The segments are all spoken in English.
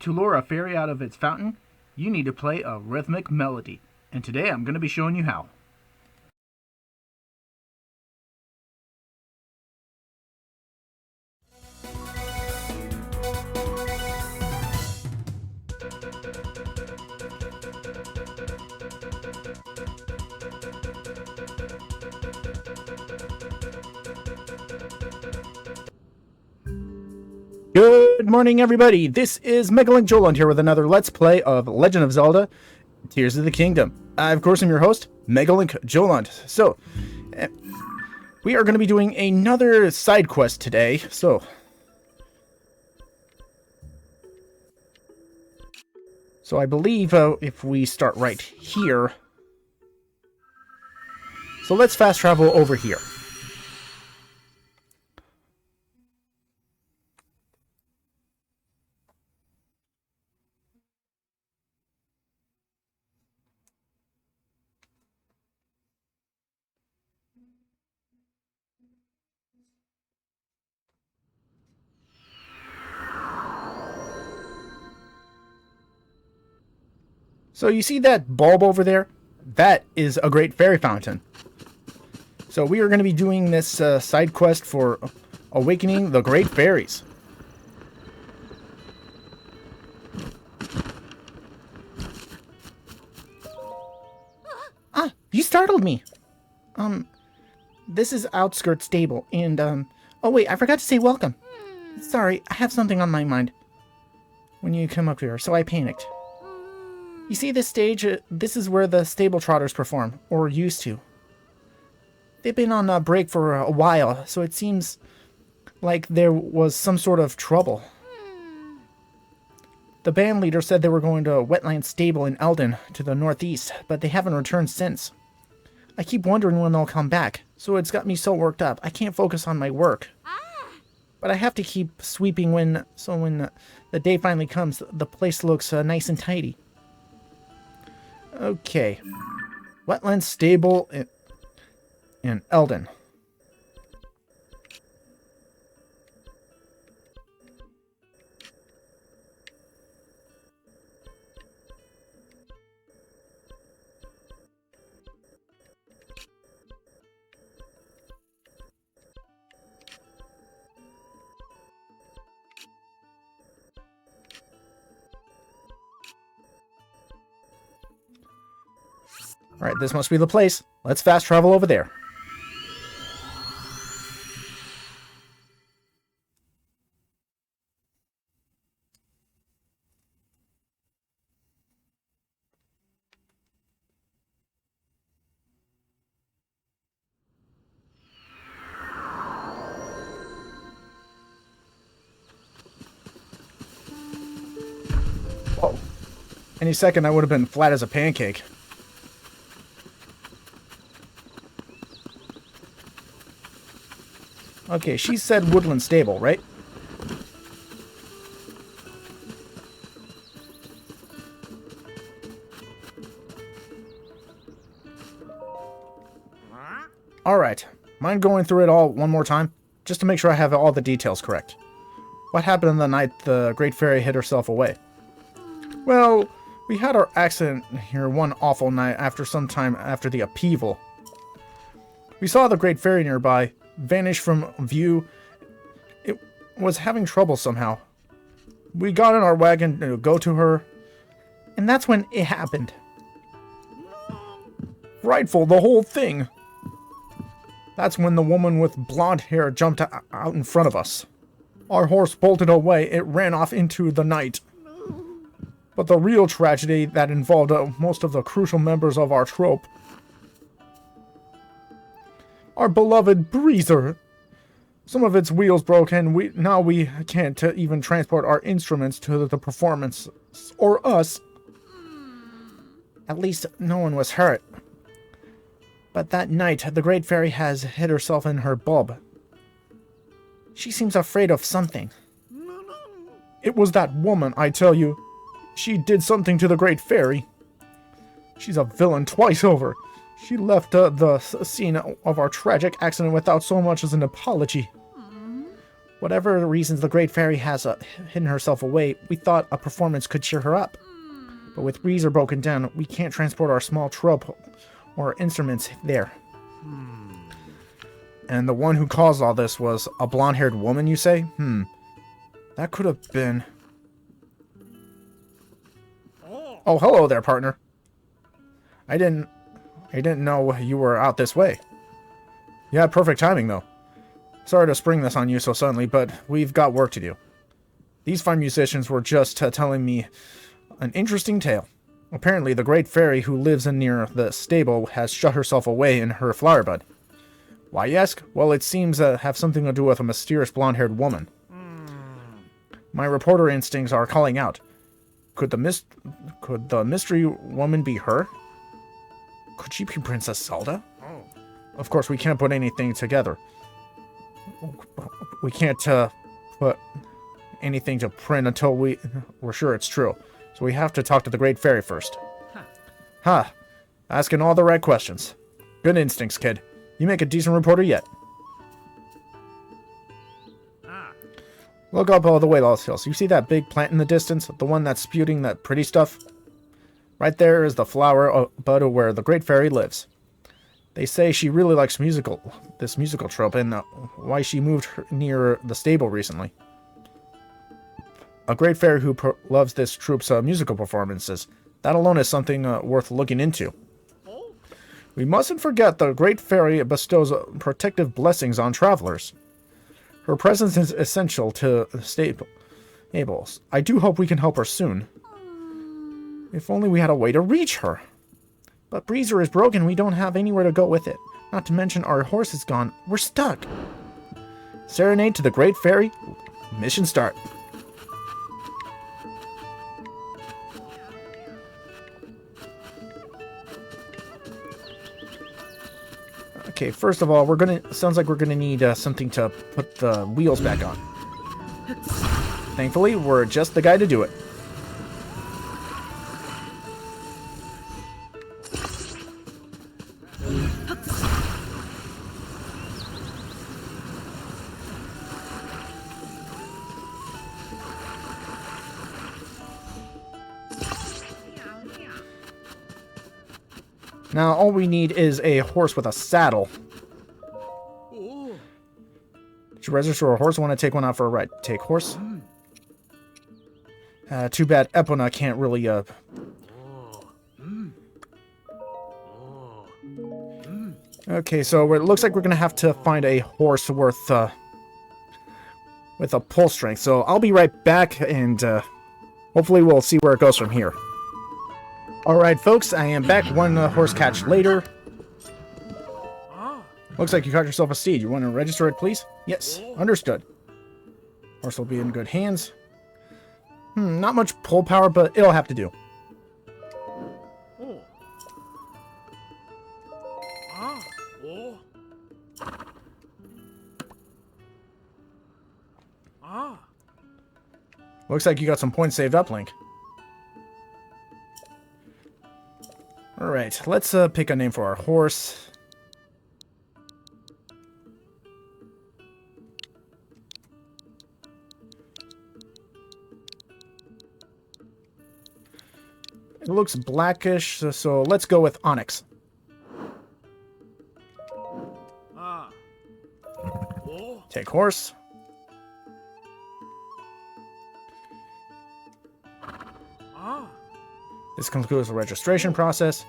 To lure a fairy out of its fountain, you need to play a rhythmic melody, and today I'm going to be showing you how. Good morning, everybody. This is MegaLinkJoland here with another Let's Play of Legend of Zelda, Tears of the Kingdom. I, of course, am your host, MegaLinkJoland. So, we are going to be doing another side quest today. So I believe if we start right here. So let's fast travel over here. So you see that bulb over there? That is a great fairy fountain. So we are going to be doing this side quest for awakening the great fairies. Ah, you startled me. This is Outskirt Stable, and oh wait, I forgot to say welcome. Sorry, I have something on my mind when you come up here, so I panicked. You see this stage? This is where the stable trotters perform, or used to. They've been on a break for a while, so it seems like there was some sort of trouble. The band leader said they were going to a wetland stable in Eldon to the northeast, but they haven't returned since. I keep wondering when they'll come back, so it's got me so worked up I can't focus on my work. But I have to keep sweeping when the day finally comes, the place looks nice and tidy. Okay. Wetland stable in Eldon. Alright, this must be the place. Let's fast travel over there. Whoa. Any second I would have been flat as a pancake. Okay, she said woodland stable, right? Alright, mind going through it all one more time? Just to make sure I have all the details correct. What happened on the night the Great Fairy hid herself away? Well, we had our accident here one awful night some time after the upheaval. We saw the Great Fairy nearby, vanish from view. It was having trouble somehow. We got in our wagon to go to her, and that's when it happened. Frightful, the whole thing. That's when the woman with blonde hair jumped out in front of us. Our horse bolted away. It ran off into the night. But the real tragedy that involved most of the crucial members of our troop. Our beloved breezer. Some of its wheels broke, and we can't even transport our instruments to the performance. Or us. At least no one was hurt. But that night, the Great Fairy has hid herself in her bulb. She seems afraid of something. It was that woman, I tell you. She did something to the Great Fairy. She's a villain twice over. She left the scene of our tragic accident without so much as an apology. Whatever reasons the Great Fairy has hidden herself away, we thought a performance could cheer her up. But with Breezer broken down, we can't transport our small trope or instruments there. And the one who caused all this was a blonde-haired woman, you say? That could have been... Oh, hello there, partner. I didn't know you were out this way. You had perfect timing, though. Sorry to spring this on you so suddenly, but we've got work to do. These fine musicians were just telling me an interesting tale. Apparently, the Great Fairy who lives near the stable has shut herself away in her flower bud. Why, you ask? Well, it seems to have something to do with a mysterious blonde-haired woman. My reporter instincts are calling out. Could the mystery woman be her? Could she be Princess Zelda? Of course, we can't put anything together. We can't put anything to print until we're sure it's true. So we have to talk to the Great Fairy first. Asking all the right questions. Good instincts, kid. You make a decent reporter yet. Look up all the way, Lost Hills. You see that big plant in the distance? The one that's spewing that pretty stuff? Right there is the flower bud where the Great Fairy lives. They say she really likes this musical trope, and why she moved near the stable recently. A Great Fairy who loves this troupe's musical performances. That alone is something worth looking into. We mustn't forget the Great Fairy bestows protective blessings on travelers. Her presence is essential to the stables. I do hope we can help her soon. If only we had a way to reach her. But Breezer is broken. We don't have anywhere to go with it. Not to mention our horse is gone. We're stuck. Serenade to the Great Fairy. Mission start. Okay, first of all, sounds like we're gonna need something to put the wheels back on. Thankfully, we're just the guy to do it. Now, all we need is a horse with a saddle. Did you register a horse? Want to take one out for a ride? Take horse. Too bad Epona can't really, Okay, so it looks like we're going to have to find a horse with a pull strength. So I'll be right back, and hopefully we'll see where it goes from here. Alright, folks, I am back. One horse catch later. Looks like you caught yourself a steed. You want to register it, please? Yes, understood. Horse will be in good hands. Not much pull power, but it'll have to do. Looks like you got some points saved up, Link. Alright, let's pick a name for our horse. It looks blackish, so let's go with Onyx. Take horse. This concludes the registration process.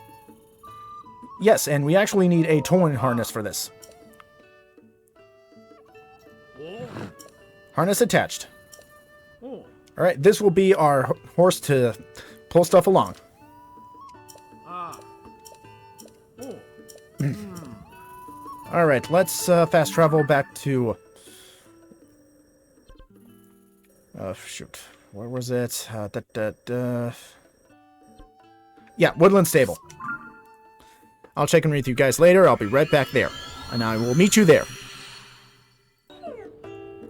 Yes, and we actually need a towing harness for this. Harness attached. Alright, this will be our horse to pull stuff along. Alright, let's fast travel back to... shoot. Where was it? Yeah, Woodland Stable. I'll check in with you guys later. I'll be right back there. And I will meet you there.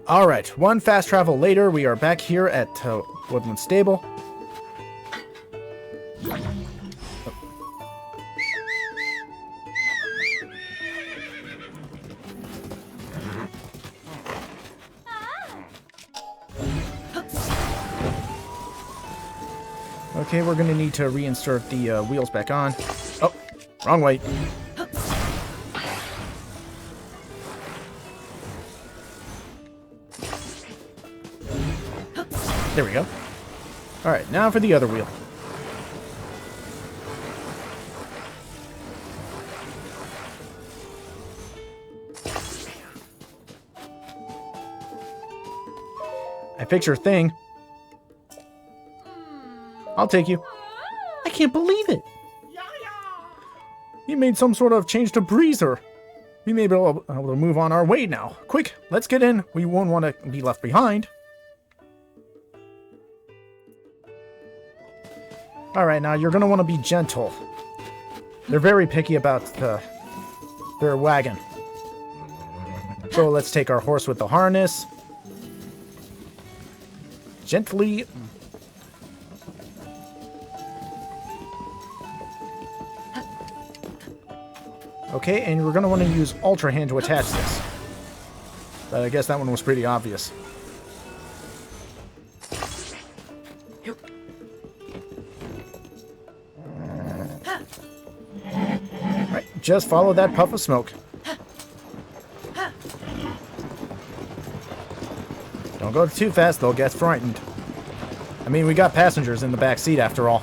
Alright, one fast travel later, we are back here at Woodland Stable. Okay, we're gonna need to reinsert the wheels back on. Oh, wrong way. There we go. Alright, now for the other wheel. I fixed your thing. I'll take you. I can't believe it. You made some sort of change to Breezer. We may be able to move on our way now. Quick, let's get in. We won't want to be left behind. Alright, now you're going to want to be gentle. They're very picky about their wagon. So let's take our horse with the harness. Gently. Okay, and we're going to want to use Ultra Hand to attach this. But I guess that one was pretty obvious. Right, just follow that puff of smoke. Don't go too fast, they'll get frightened. I mean, we got passengers in the back seat after all.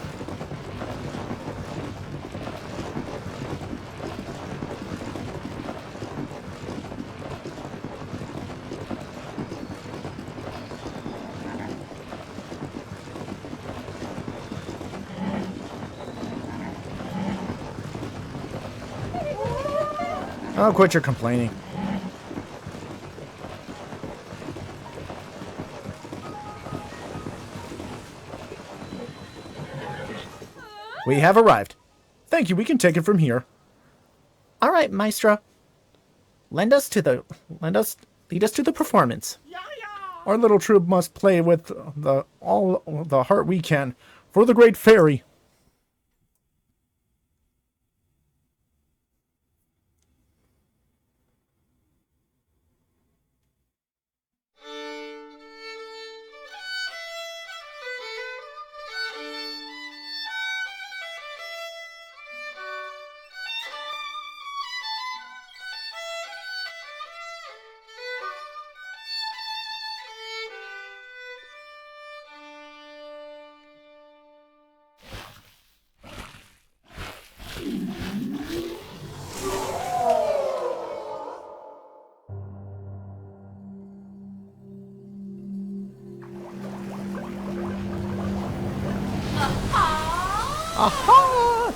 Oh, quit your complaining. We have arrived. Thank you, we can take it from here. Alright, Maestro. Lead us to the performance. Our little troop must play with all the heart we can for the great fairy. Aha!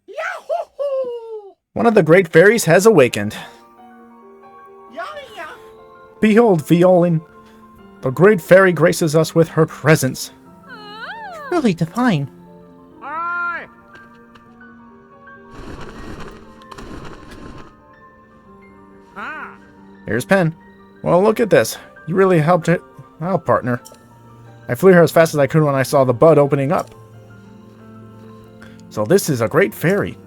Yahoo! One of the great fairies has awakened. Behold, Violin. The great fairy graces us with her presence. Truly divine. Here's Pen. Well, look at this. You really helped it out, partner. I flew here as fast as I could when I saw the bud opening up. So this is a great fairy.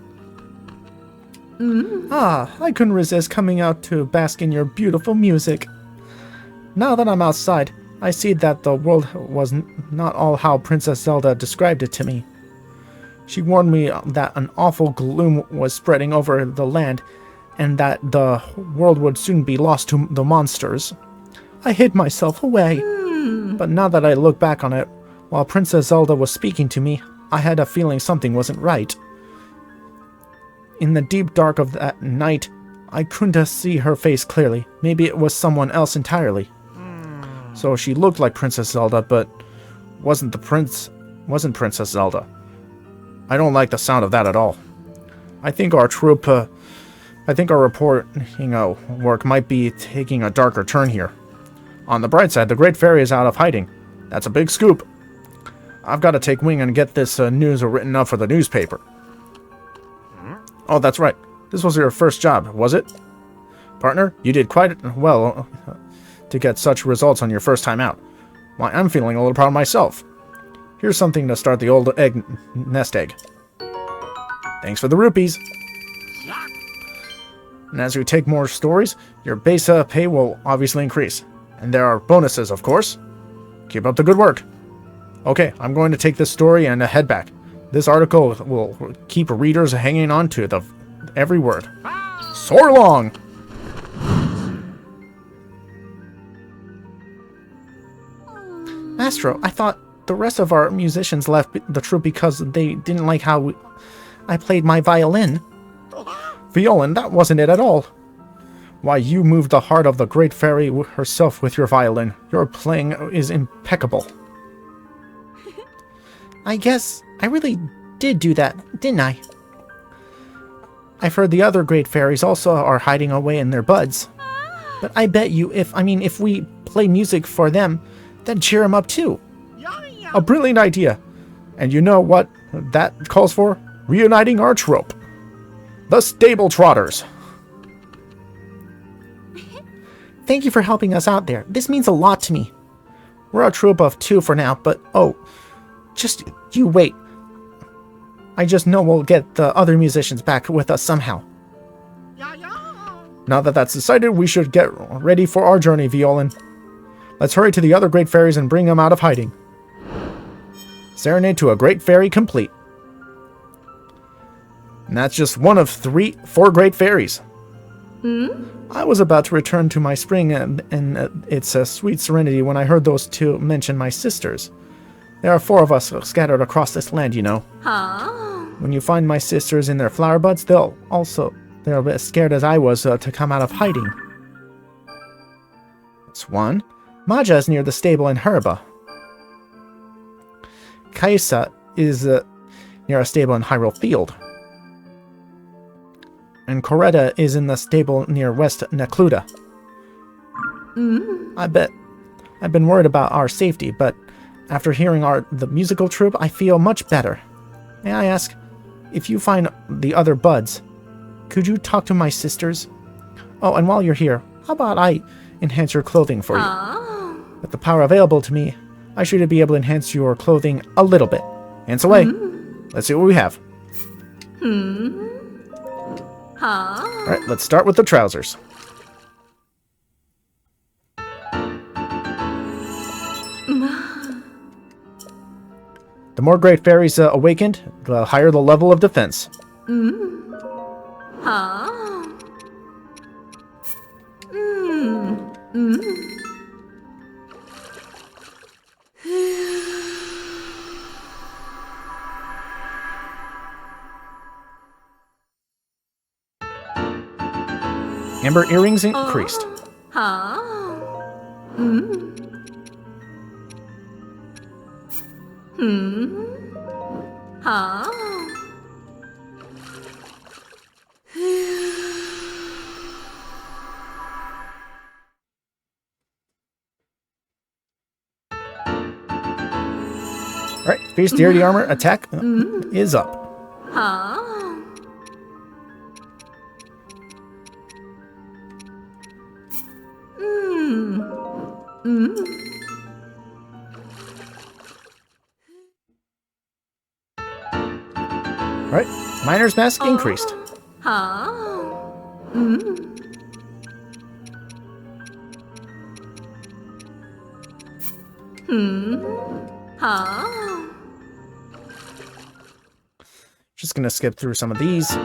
Ah, I couldn't resist coming out to bask in your beautiful music. Now that I'm outside, I see that the world was not all how Princess Zelda described it to me. She warned me that an awful gloom was spreading over the land, and that the world would soon be lost to the monsters. I hid myself away. But now that I look back on it, while Princess Zelda was speaking to me, I had a feeling something wasn't right. In the deep dark of that night, I couldn't see her face clearly. Maybe it was someone else entirely. So she looked like Princess Zelda, but wasn't Princess Zelda. I don't like the sound of that at all. I think our reporting work might be taking a darker turn here. On the bright side, the Great Fairy is out of hiding. That's a big scoop. I've got to take wing and get this news written up for the newspaper. Oh, that's right. This was your first job, was it? Partner, you did quite well to get such results on your first time out. Why, I'm feeling a little proud of myself. Here's something to start the old nest egg. Thanks for the rupees. And as we take more stories, your base pay will obviously increase. And there are bonuses, of course. Keep up the good work. Okay, I'm going to take this story and head back. This article will keep readers hanging on to every word. So long! Astro, I thought the rest of our musicians left the troupe because they didn't like how I played my violin. Violin, that wasn't it at all. Why, you moved the heart of the great fairy herself with your violin. Your playing is impeccable. I guess I really did do that, didn't I? I've heard the other great fairies also are hiding away in their buds. But I bet you if we play music for them, that'd cheer them up too. A brilliant idea. And you know what that calls for? Reuniting our trope. The Stable Trotters. Thank you for helping us out there. This means a lot to me. We're a troupe of 2 for now, but just you wait. I just know we'll get the other musicians back with us somehow. Now that that's decided, we should get ready for our journey, Violin. Let's hurry to the other great fairies and bring them out of hiding. Serenade to a great fairy complete. And that's just one of 4 great fairies. I was about to return to my spring and its sweet serenity when I heard those 2 mention my sisters. There are 4 of us scattered across this land, you know. When you find my sisters in their flower buds, they'll be as scared as I was to come out of hiding. That's 1. Maja is near the stable in Herba. Kaisa is near a stable in Hyrule Field. And Coretta is in the stable near West Necluda. I bet I've been worried about our safety, but after hearing the musical troupe, I feel much better. May I ask, if you find the other buds, could you talk to my sisters? Oh, and while you're here, how about I enhance your clothing for you? With the power available to me, I should be able to enhance your clothing a little bit. Hands away. Let's see what we have. Alright, let's start with the trousers. The more great fairies awakened, the higher the level of defense. Amber earrings increased. Alright, Fierce Armor attack is up. Alright, Miner's Mask increased. Just gonna skip through some of these.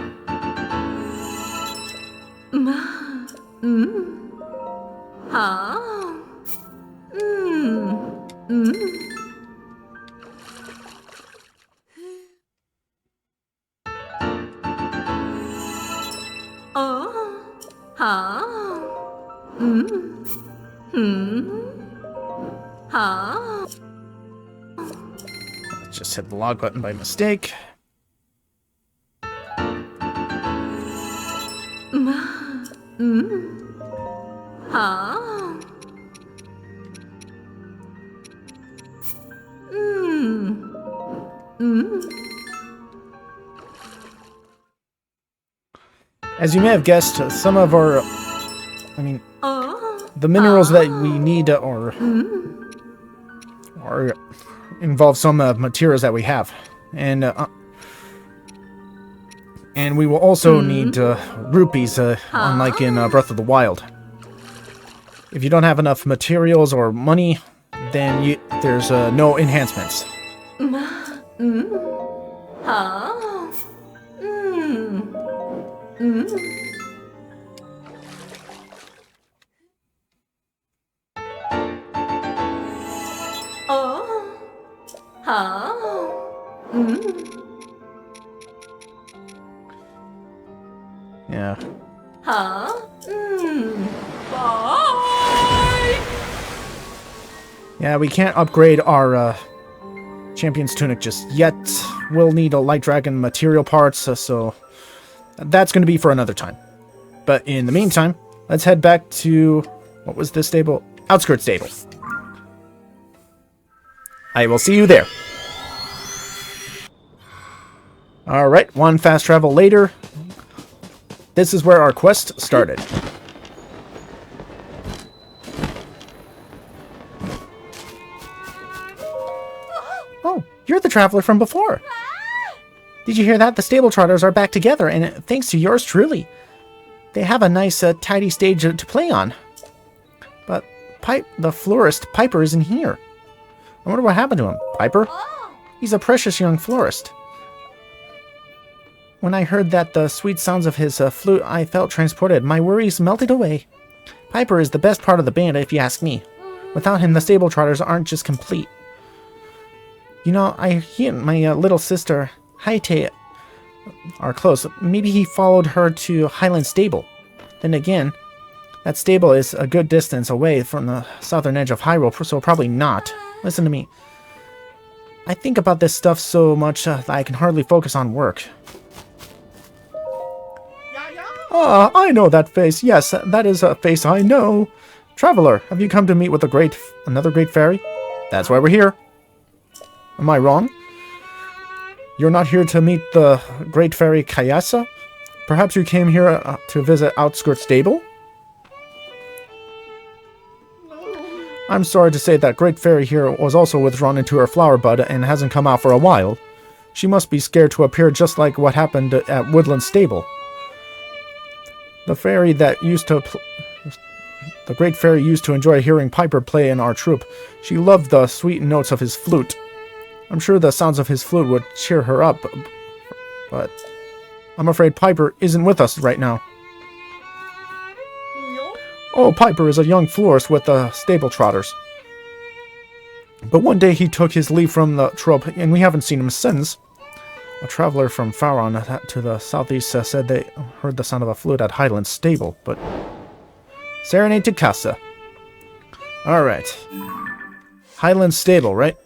Just hit the log button by mistake. As you may have guessed, some of our, the minerals that we need or involve some materials that we have. And And we will also need rupees, unlike in Breath of the Wild. If you don't have enough materials or money, then there's no enhancements. Yeah. Yeah, we can't upgrade our champion's tunic just yet. We'll need a light dragon material parts, so that's going to be for another time. But in the meantime, let's head back to, what was this stable? Outskirts stable. I will see you there. Alright, one fast travel later. This is where our quest started. Oh, you're the traveler from before. Did you hear that? The stable trotters are back together, and thanks to yours truly. They have a nice, tidy stage to play on. But the florist, Piper, isn't here. I wonder what happened to him. Piper? He's a precious young florist. When I heard the sweet sounds of his flute, I felt transported. My worries melted away. Piper is the best part of the band, if you ask me. Without him, the stable trotters aren't just complete. You know, he and my little sister, Haite, are close. Maybe he followed her to Highland Stable. Then again, that stable is a good distance away from the southern edge of Hyrule, so probably not. Listen to me. I think about this stuff so much that I can hardly focus on work. Ah, I know that face. Yes, that is a face I know. Traveler, have you come to meet with another great fairy? That's why we're here. Am I wrong? You're not here to meet the great fairy Kayasa? Perhaps you came here to visit Outskirts Stable? I'm sorry to say that great fairy here was also withdrawn into her flower bud and hasn't come out for a while. She must be scared to appear, just like what happened at Woodland Stable. The great fairy used to enjoy hearing Piper play in our troupe. She loved the sweet notes of his flute. I'm sure the sounds of his flute would cheer her up, but I'm afraid Piper isn't with us right now. Oh, Piper is a young florist with the stable trotters. But one day he took his leave from the troupe, and we haven't seen him since. A traveler from Faron to the southeast said they heard the sound of a flute at Highland Stable, but... Serenade to Casa. Alright. Highland Stable, right?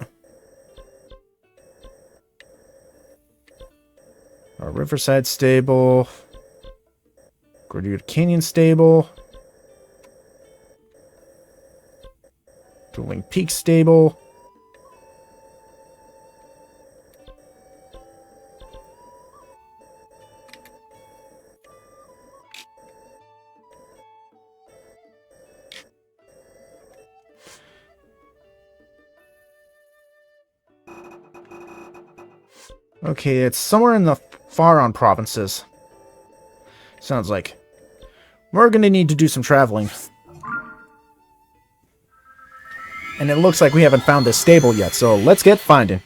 Our Riverside Stable. Gordude Canyon Stable. Dueling Peak Stable. Okay, it's somewhere in the Faron provinces. Sounds like. We're gonna need to do some traveling. And it looks like we haven't found this stable yet, so let's get finding.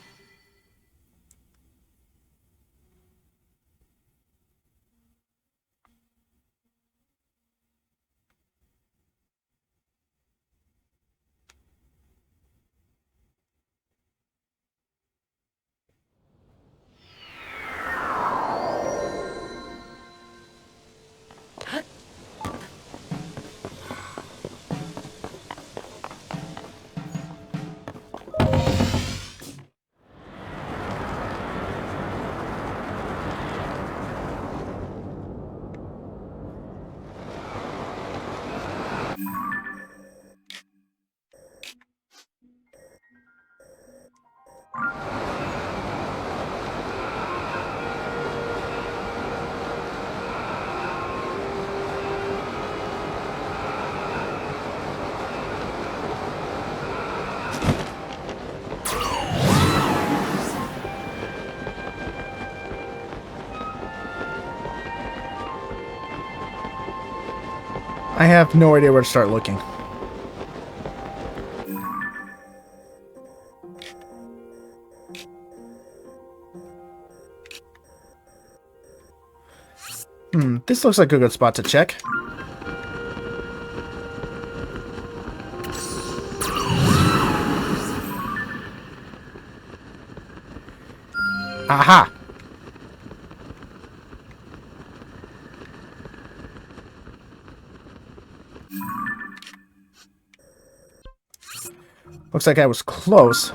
I have no idea where to start looking. This looks like a good spot to check. Aha! Looks like I was close.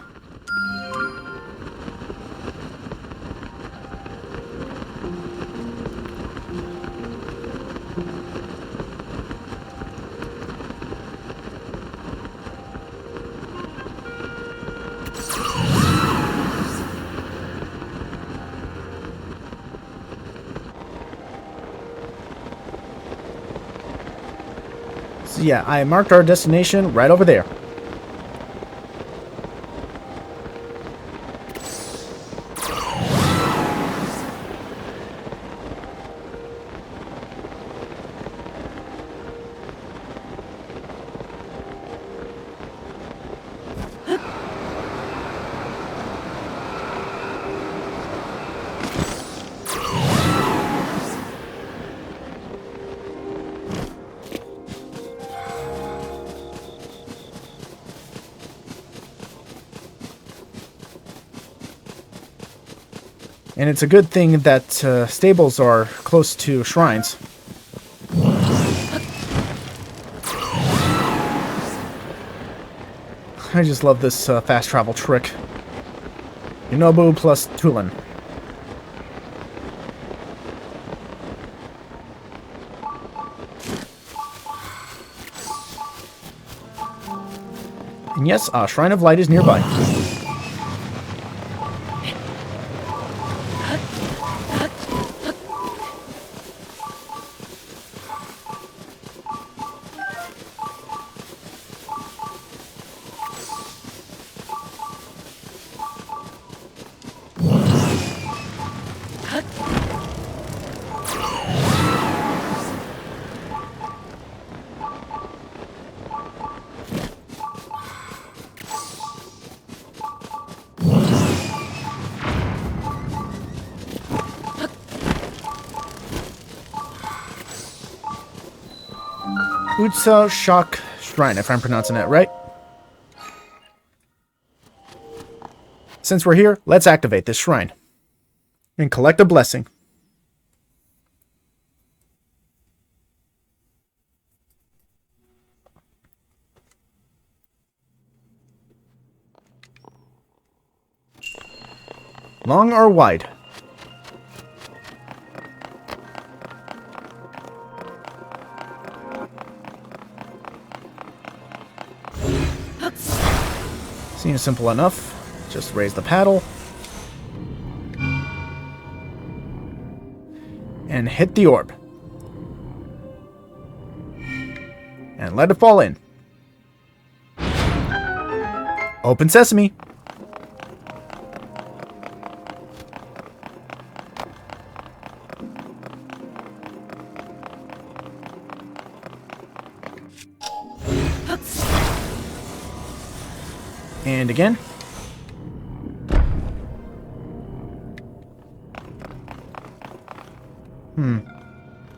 So yeah, I marked our destination right over there. And it's a good thing that stables are close to shrines. I just love this fast travel trick. Yunobu plus Tulin. And yes, a Shrine of Light is nearby. Utsa Shock Shrine, if I'm pronouncing that right. Since we're here, let's activate this shrine and collect a blessing. Long or wide? Seems simple enough. Just raise the paddle. And hit the orb. And let it fall in. Open sesame. And again.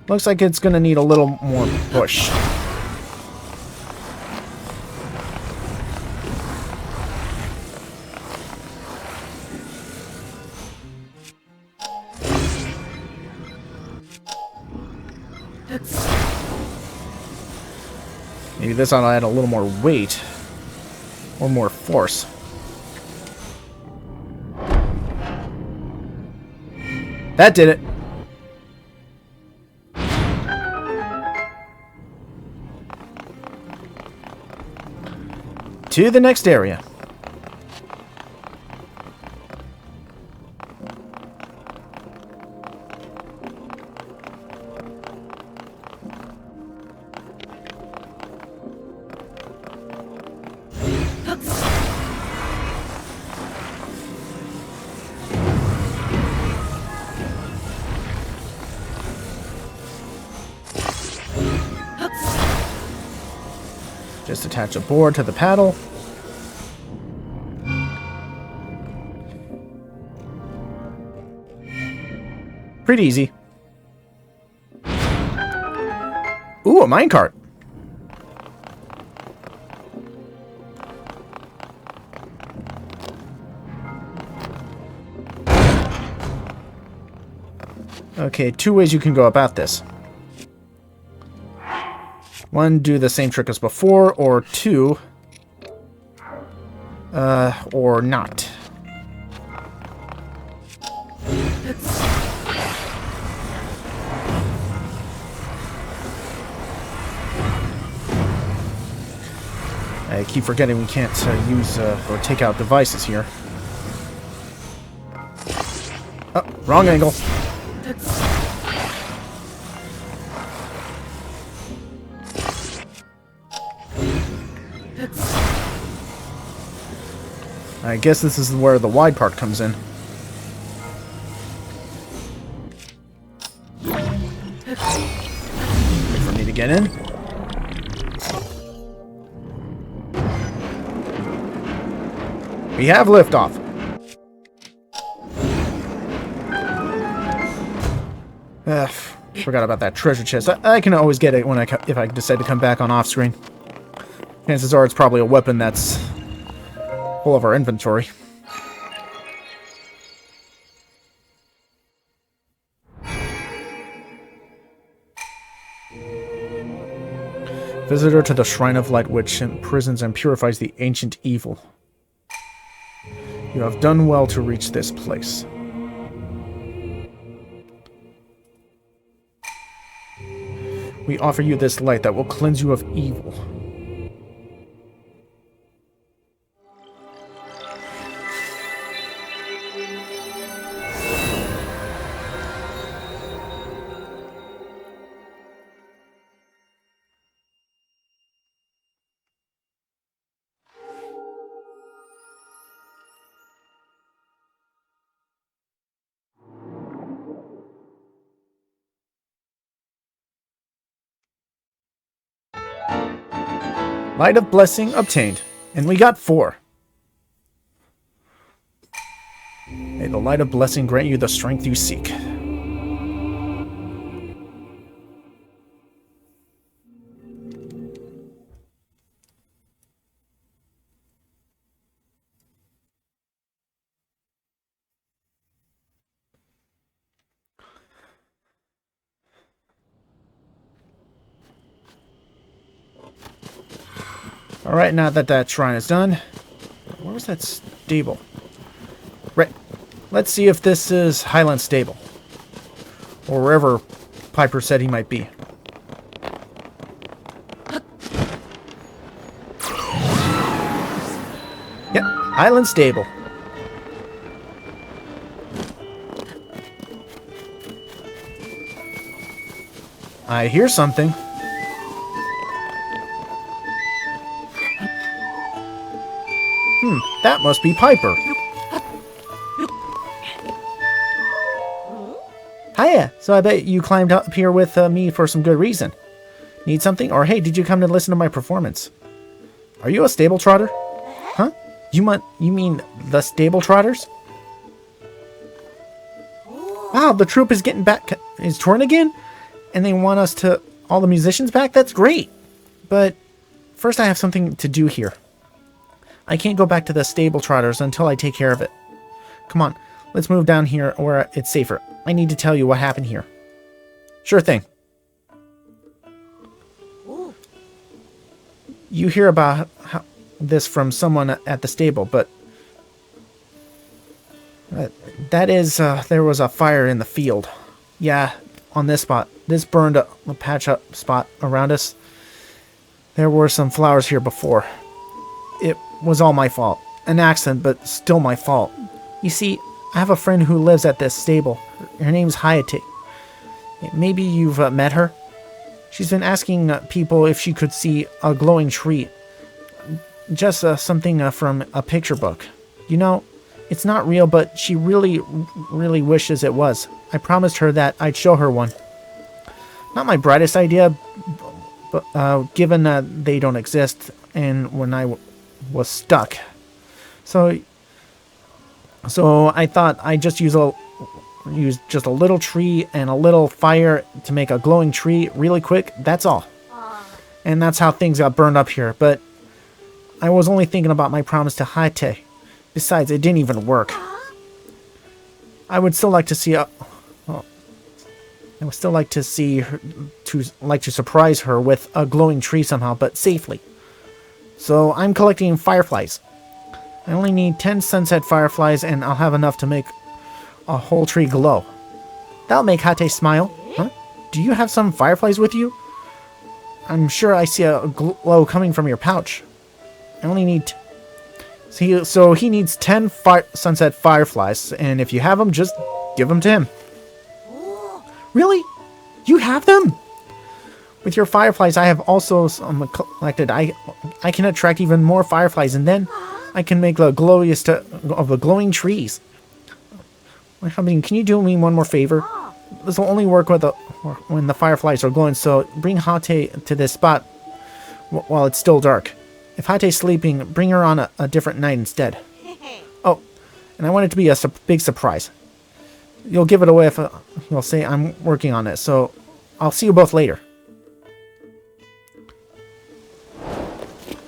Looks like it's gonna need a little more push. Maybe this ought to add a little more weight. Or more force. That did it. To the next area. Just attach a board to the paddle. Pretty easy. Ooh, a minecart. Okay, 2 ways you can go about this. 1, do the same trick as before, or 2, or not. I keep forgetting we can't use or take out devices here. Oh, wrong angle. I guess this is where the wide part comes in. Wait for me to get in. We have liftoff. Forgot about that treasure chest. I can always get it when if I decide to come back on off screen. Chances are it's probably a weapon that's full of our inventory. Visitor to the Shrine of Light, which imprisons and purifies the ancient evil. You have done well to reach this place. We offer you this light that will cleanse you of evil. Light of Blessing obtained. And we got 4. May the Light of Blessing grant you the strength you seek. Alright, now that that shrine is done, where was that stable? Right, let's see if this is Highland Stable. Or wherever Piper said he might be. Yep, Highland Stable. I hear something. That must be Piper. Hiya! So I bet you climbed up here with me for some good reason. Need something? Or hey, did you come to listen to my performance? Are you a stable trotter? Huh? You mean the stable trotters? Wow, the troupe is getting back, is touring again? And they want us to, all the musicians back? That's great! But first I have something to do here. I can't go back to the stable trotters until I take care of it. Come on, let's move down here where it's safer. I need to tell you what happened here. Sure thing. You hear about this from someone at the stable, but that is, there was a fire in the field. Yeah, on this spot. This burned a patch up spot around us. There were some flowers here before. It was all my fault. An accident, but still my fault. You see, I have a friend who lives at this stable. Her name's Hayate. Maybe you've met her? She's been asking people if she could see a glowing tree. Just something from a picture book. You know, it's not real, but she really wishes it was. I promised her that I'd show her one. Not my brightest idea, but given that they don't exist, and when I was stuck. So I thought I'd just use just a little tree and a little fire to make a glowing tree really quick. That's all. And that's how things got burned up here. But I was only thinking about my promise to Haite. Besides, it didn't even work. I would still like to see I would still like to see her, to surprise her with a glowing tree somehow, but safely. So I'm collecting fireflies. I only need 10 sunset fireflies, and I'll have enough to make a whole tree glow. That'll make Hate smile. Huh? Do you have some fireflies with you? I'm sure I see a glow coming from your pouch. I only need... So he needs 10 sunset fireflies, and if you have them, just give them to him. Really? You have them? With your fireflies, I have also collected. I can attract even more fireflies, and then I can make the glowiest of the glowing trees. I mean, can you do me one more favor? This will only work with when the fireflies are glowing, so bring Hate to this spot while it's still dark. If Hate's sleeping, bring her on a different night instead. Oh, and I want it to be a big surprise. You'll give it away if you'll say I'm working on it, so I'll see you both later.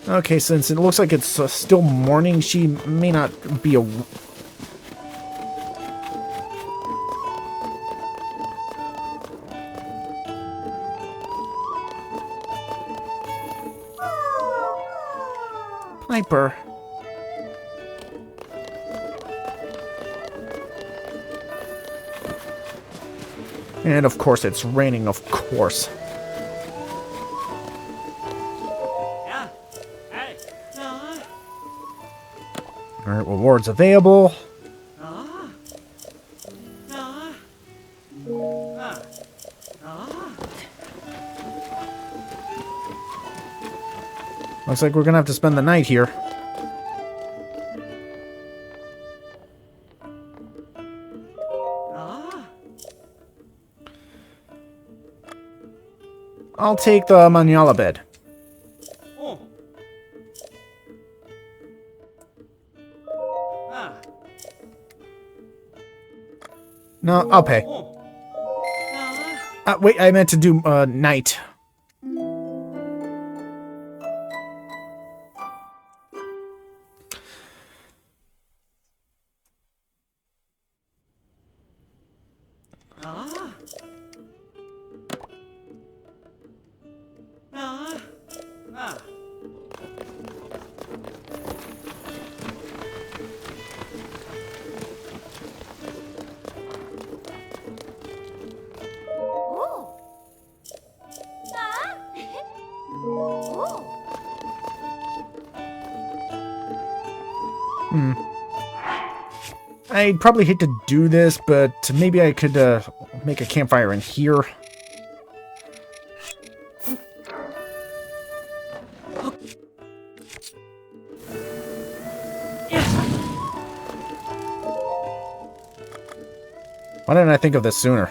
Okay, since it looks like it's still morning, she may not be a... Piper. And of course it's raining, of course. Alright, rewards available. Looks like we're gonna have to spend the night here. I'll take the manala bed. No, I'll pay. Wait, I meant to do night. I'd probably hate to do this, but maybe I could make a campfire in here. Why didn't I think of this sooner?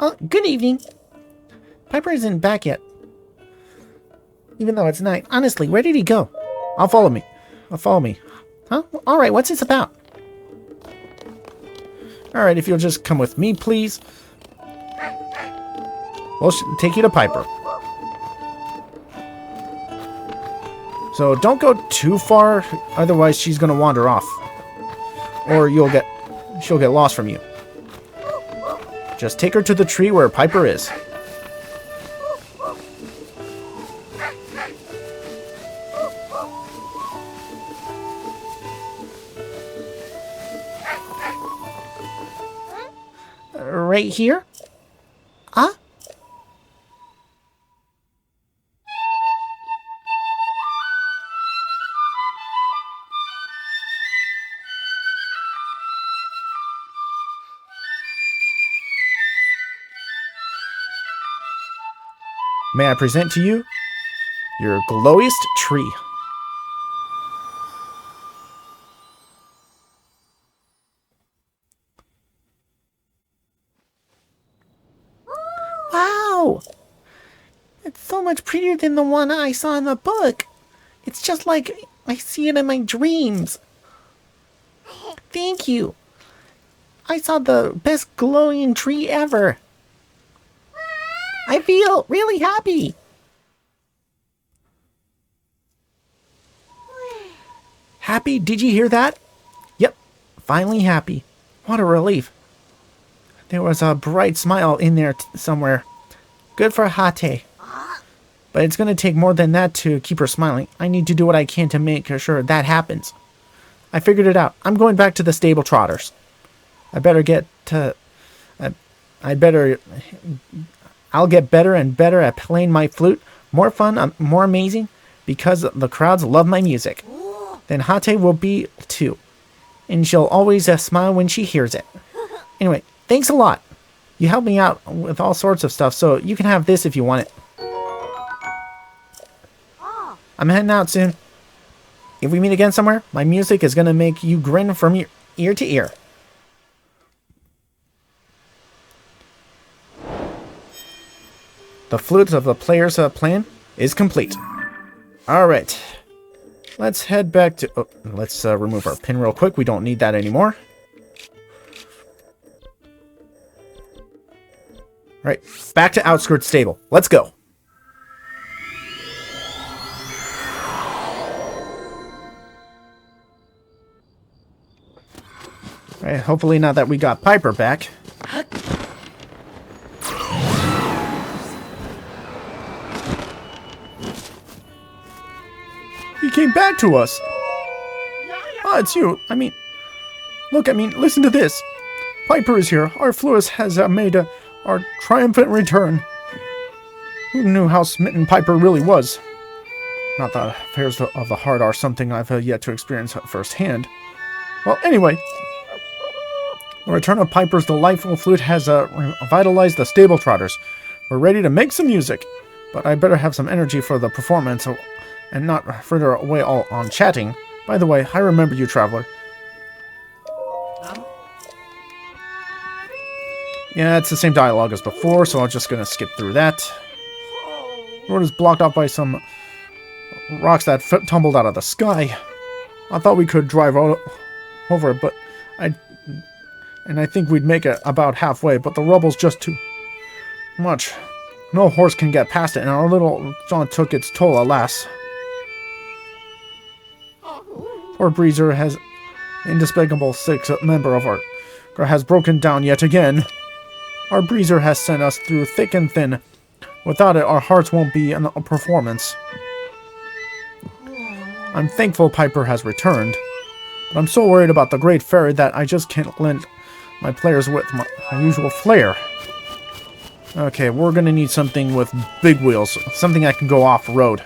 Oh, good evening. Piper isn't back yet. Even though it's night. Honestly, where did he go? Follow me. Huh? Alright, what's this about? Alright, if you'll just come with me, please. We'll take you to Piper. So don't go too far, otherwise she's gonna wander off. Or she'll get lost from you. Just take her to the tree where Piper is. Right here? Huh? May I present to you your glowiest tree? much prettier than the one I saw in the book. It's just like I see it in my dreams. Thank you. I saw the best glowing tree ever. I feel really happy. Happy? Did you hear that? Yep, finally happy. What a relief. There was a bright smile in there somewhere. Good for Hate. But it's going to take more than that to keep her smiling. I need to do what I can to make sure that happens. I figured it out. I'm going back to the stable trotters. I'll get better and better at playing my flute. More fun, more amazing, because the crowds love my music. Then Hate will be too. And she'll always smile when she hears it. Anyway, thanks a lot. You helped me out with all sorts of stuff, so you can have this if you want it. I'm heading out soon. If we meet again somewhere, my music is going to make you grin from ear to ear. The flute of the player's plan is complete. Alright. Let's head back to... Oh, let's remove our pin real quick. We don't need that anymore. Alright, back to Outskirts Stable. Let's go. Alright, hopefully now that we got Piper back. He came back to us. Ah, it's you. Listen to this. Piper is here. Our Fluus has made our triumphant return. Who knew how smitten Piper really was? Not that affairs of the heart are something I've yet to experience firsthand. Well, anyway, the return of Piper's delightful flute has revitalized the stable trotters. We're ready to make some music, but I better have some energy for the performance and not further away all on chatting. By the way, I remember you, traveler. Yeah, it's the same dialogue as before, so I'm just gonna skip through that. The road is blocked off by some rocks that tumbled out of the sky. I thought we could drive over it, but I think we'd make it about halfway, but the rubble's just too much. No horse can get past it, and our little jaunt took its toll, alas. Poor Breezer has indispensable sixth member of our has broken down yet again. Our Breezer has sent us through thick and thin. Without it, our hearts won't be in a performance. I'm thankful Piper has returned, but I'm so worried about the Great Fairy that I just can't lend my players with my usual flair. Okay, we're gonna need something with big wheels, something that can go off-road.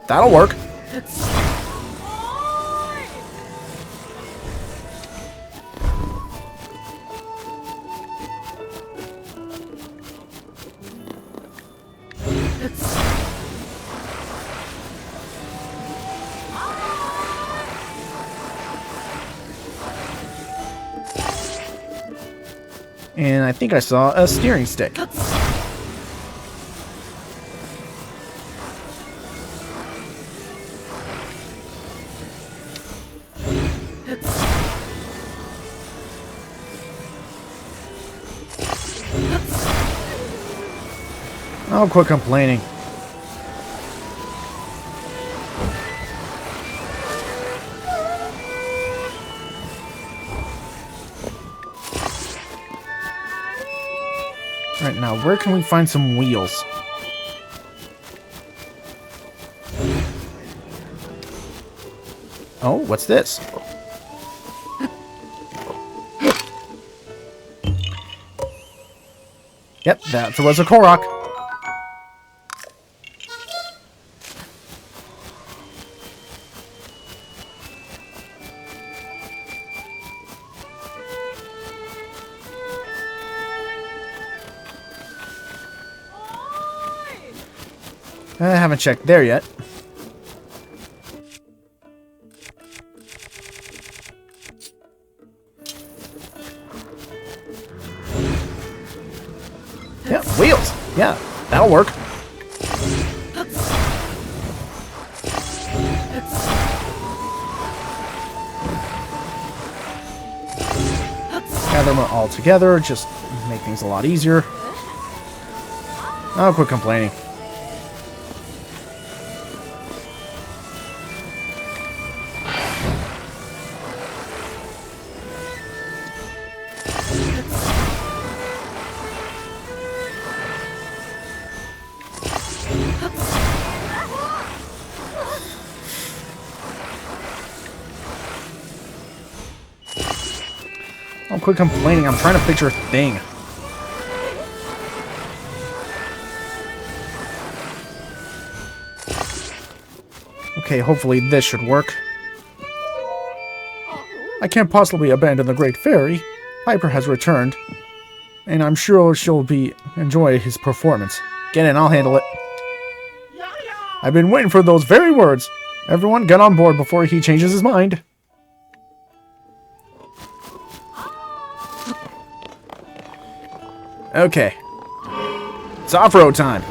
That'll work. And I think I saw a steering stick. I'll quit complaining. Right now, where can we find some wheels? Oh, what's this? Yep, that was a Korok. I haven't checked there yet. Yeah, wheels. That'll work. Gather them all together, just make things a lot easier. I'll quit complaining. I'll quit complaining. I'm trying to picture a thing. Okay, hopefully this should work. I can't possibly abandon the Great Fairy. Piper has returned, and I'm sure she'll enjoy his performance. Get in, I'll handle it. I've been waiting for those very words. Everyone, get on board before he changes his mind. Okay. It's off-road time.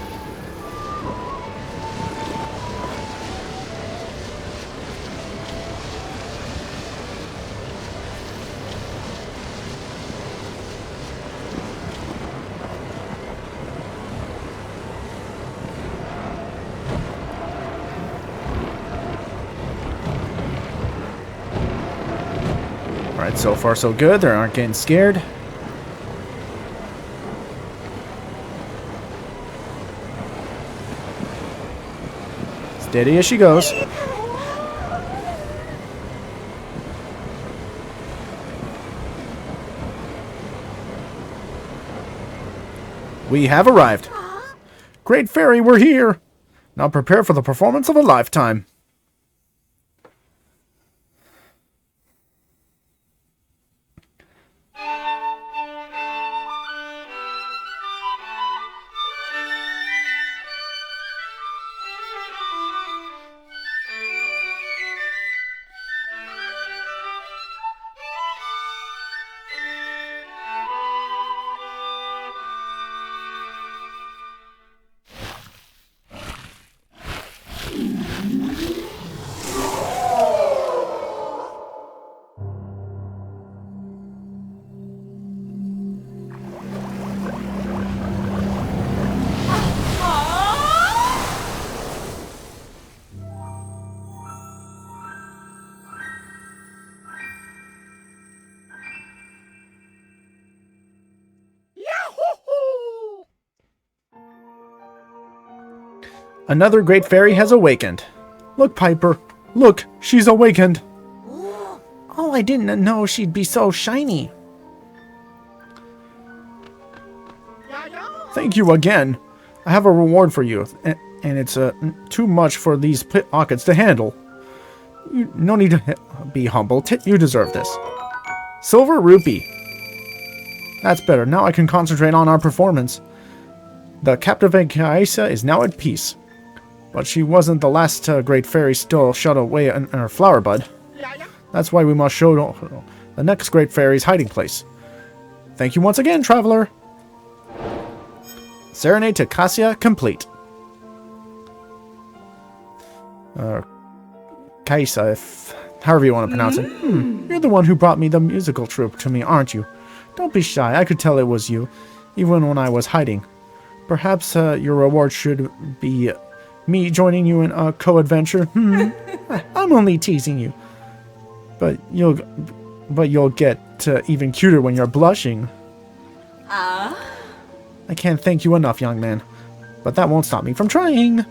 Alright, so far so good. They aren't getting scared. Steady as she goes. We have arrived. Great Fairy, we're here. Now prepare for the performance of a lifetime. Another Great Fairy has awakened. Look, Piper. Look, she's awakened. Oh, I didn't know she'd be so shiny. Thank you again. I have a reward for you, and it's too much for these pockets to handle. No need to be humble. You deserve this. Silver rupee. That's better. Now I can concentrate on our performance. The captivating Kaisa is now at peace. But she wasn't the last Great Fairy still shut away in her flower bud. That's why we must show the next Great Fairy's hiding place. Thank you once again, traveler. Serenade to Cassia complete. Kaisa, however you want to pronounce it. You're the one who brought me the musical troupe to me, aren't you? Don't be shy. I could tell it was you, even when I was hiding. Perhaps your reward should be me joining you in a co-adventure. I'm only teasing you. But you'll get even cuter when you're blushing. I can't thank you enough, young man. But that won't stop me from trying.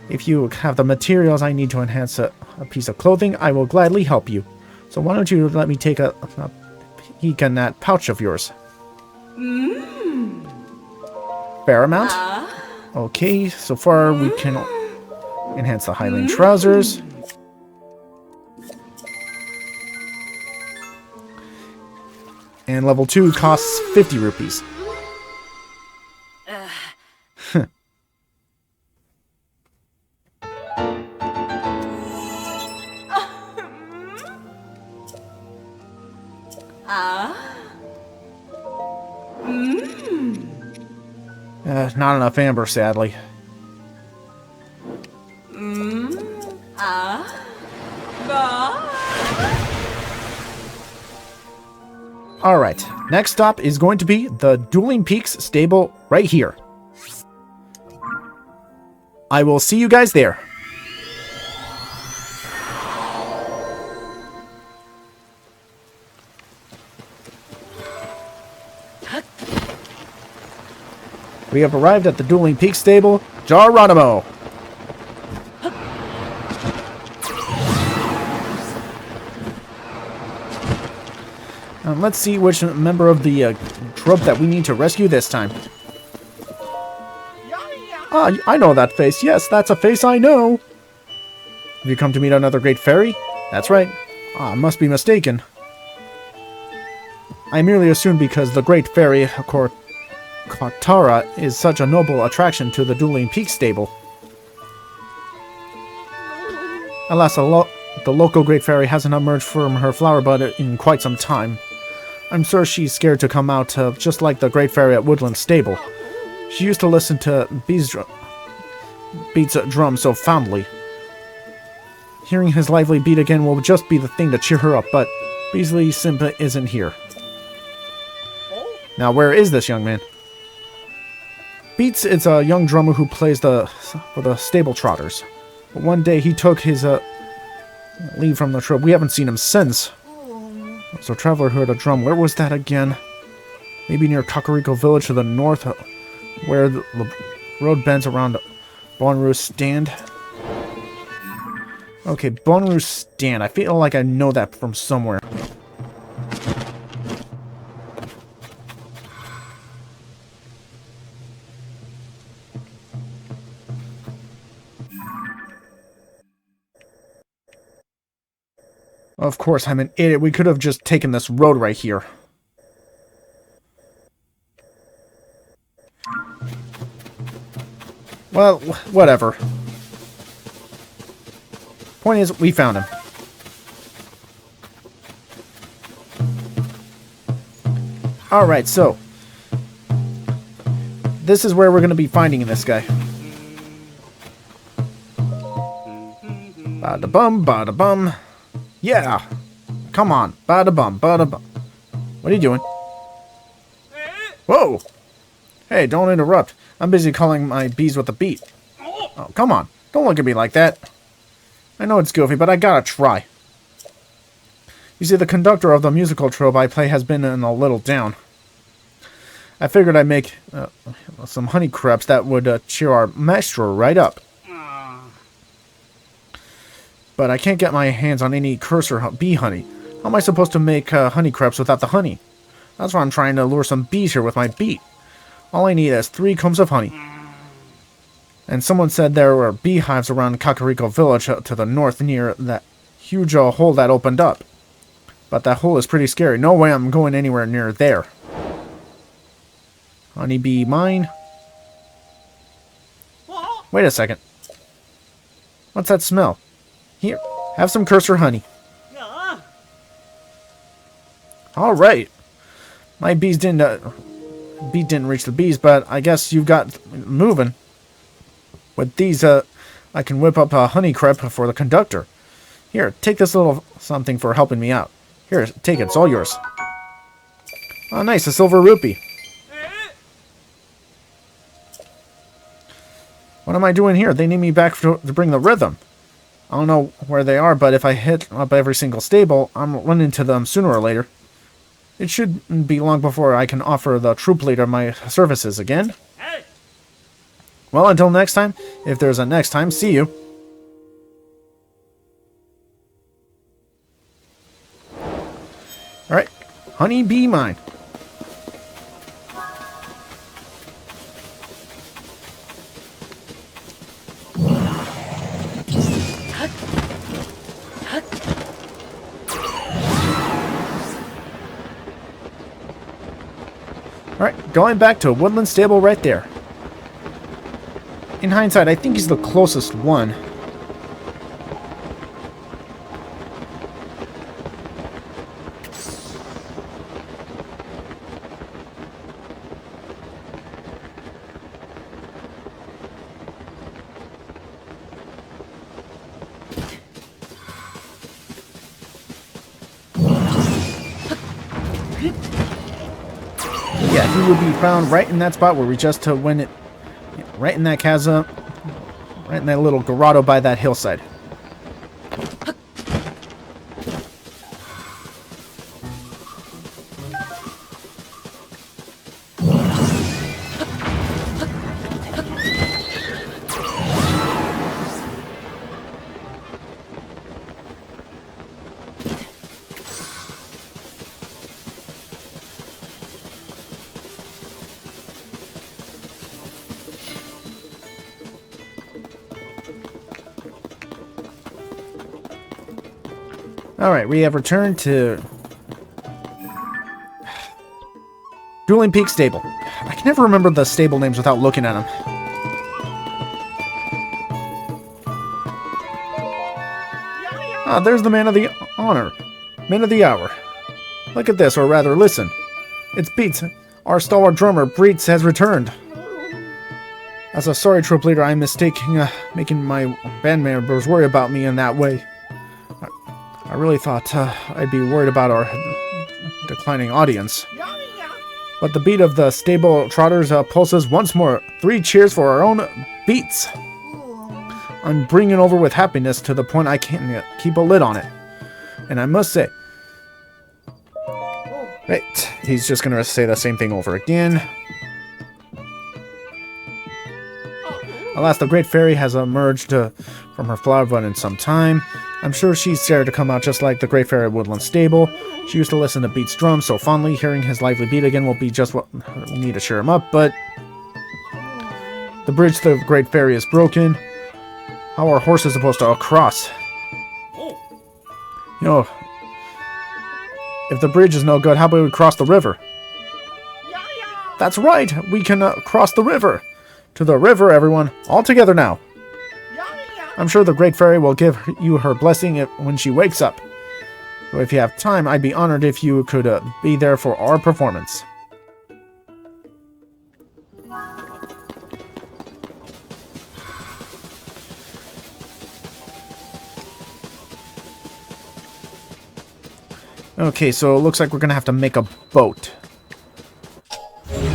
If you have the materials I need to enhance a piece of clothing, I will gladly help you. So why don't you let me take a peek in that pouch of yours? Fair amount? Okay, so far we can enhance the Highland trousers. And level 2 costs 50 rupees. Not enough amber, sadly. Alright, next stop is going to be the Dueling Peaks stable right here. I will see you guys there. We have arrived at the Dueling Peaks stable, Geronimo. Let's see which member of the troop that we need to rescue this time. Ah, I know that face. Yes, that's a face I know. Have you come to meet another great fairy? That's right. Ah, must be mistaken. I merely assumed because the great fairy, Katara, is such a noble attraction to the Dueling Peaks stable. Alas, the local great fairy hasn't emerged from her flower bud in quite some time. I'm sure she's scared to come out, just like the great fairy at Woodland Stable. She used to listen to beats drum so fondly. Hearing his lively beat again will just be the thing to cheer her up, but Beasley simply isn't here. Now, where is this young man? Beats is a young drummer who plays for the stable trotters. But one day he took his leave from the troupe. We haven't seen him since. So Traveler heard a drum. Where was that again? Maybe near Kakariko Village to the north, where the road bends around Bonru Stand. Okay, Bonru Stand. I feel like I know that from somewhere. Of course, I'm an idiot. We could have just taken this road right here. Well, whatever. Point is, we found him. Alright, so. This is where we're going to be finding this guy. Bada-bum, bada-bum. Yeah! Come on. Bada-bum, bada-bum. What are you doing? Whoa! Hey, don't interrupt. I'm busy calling my bees with a beat. Oh, come on. Don't look at me like that. I know it's goofy, but I gotta try. You see, the conductor of the musical troupe I play has been in a little down. I figured I'd make some honey crepes that would cheer our maestro right up. But I can't get my hands on any cursor bee honey. How am I supposed to make honey crepes without the honey? That's why I'm trying to lure some bees here with my beat. All I need is 3 combs of honey. And someone said there were beehives around Kakariko Village to the north near that huge hole that opened up. But that hole is pretty scary. No way I'm going anywhere near there. Honeybee mine. Wait a second. What's that smell? Here, have some cursor honey. Alright. My bees didn't reach the bees, but I guess you've got moving. With these, I can whip up a honey crepe for the conductor. Here, take this little something for helping me out. Here, take it. It's all yours. Oh, nice. A silver rupee. What am I doing here? They need me back to bring the rhythm. I don't know where they are, but if I hit up every single stable, I'm running into them sooner or later. It shouldn't be long before I can offer the troop leader my services again. Well, until next time, if there's a next time, see you. Alright, honey bee mine. Alright, going back to Woodland Stable right there. In hindsight, I think he's the closest one. he will be found right in that spot where we just went it. Right in that chasm. Right in that little grotto by that hillside. Alright, we have returned to Dueling Peak Stable. I can never remember the stable names without looking at them. Ah, there's the man of the honor. Man of the hour. Look at this, or rather, listen. It's Beats. Our stalwart drummer, Breets, has returned. As a sorry troop leader, I'm making my band members worry about me in that way. I really thought I'd be worried about our declining audience. But the beat of the stable trotters pulses once more. 3 cheers for our own Beats. I'm bringing over with happiness to the point I can't keep a lid on it. And I must say... Right, he's just going to say the same thing over again. Alas, the Great Fairy has emerged from her flower bud in some time. I'm sure she's scared to come out just like the Great Fairy at Woodland Stable. She used to listen to Beat's drums so fondly. Hearing his lively beat again will be just what we need to cheer him up, but... The bridge to the Great Fairy is broken. How are horses supposed to cross? You know, if the bridge is no good, how about we cross the river? That's right! We can cross the river! To the river, everyone! All together now! I'm sure the Great Fairy will give you her blessing when she wakes up. So if you have time, I'd be honored if you could be there for our performance. Okay, so it looks like we're gonna have to make a boat.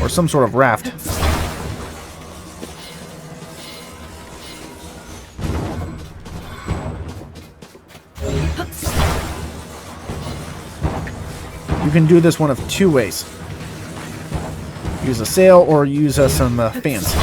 Or some sort of raft. You can do this one of 2 ways. Use a sail or use some fans.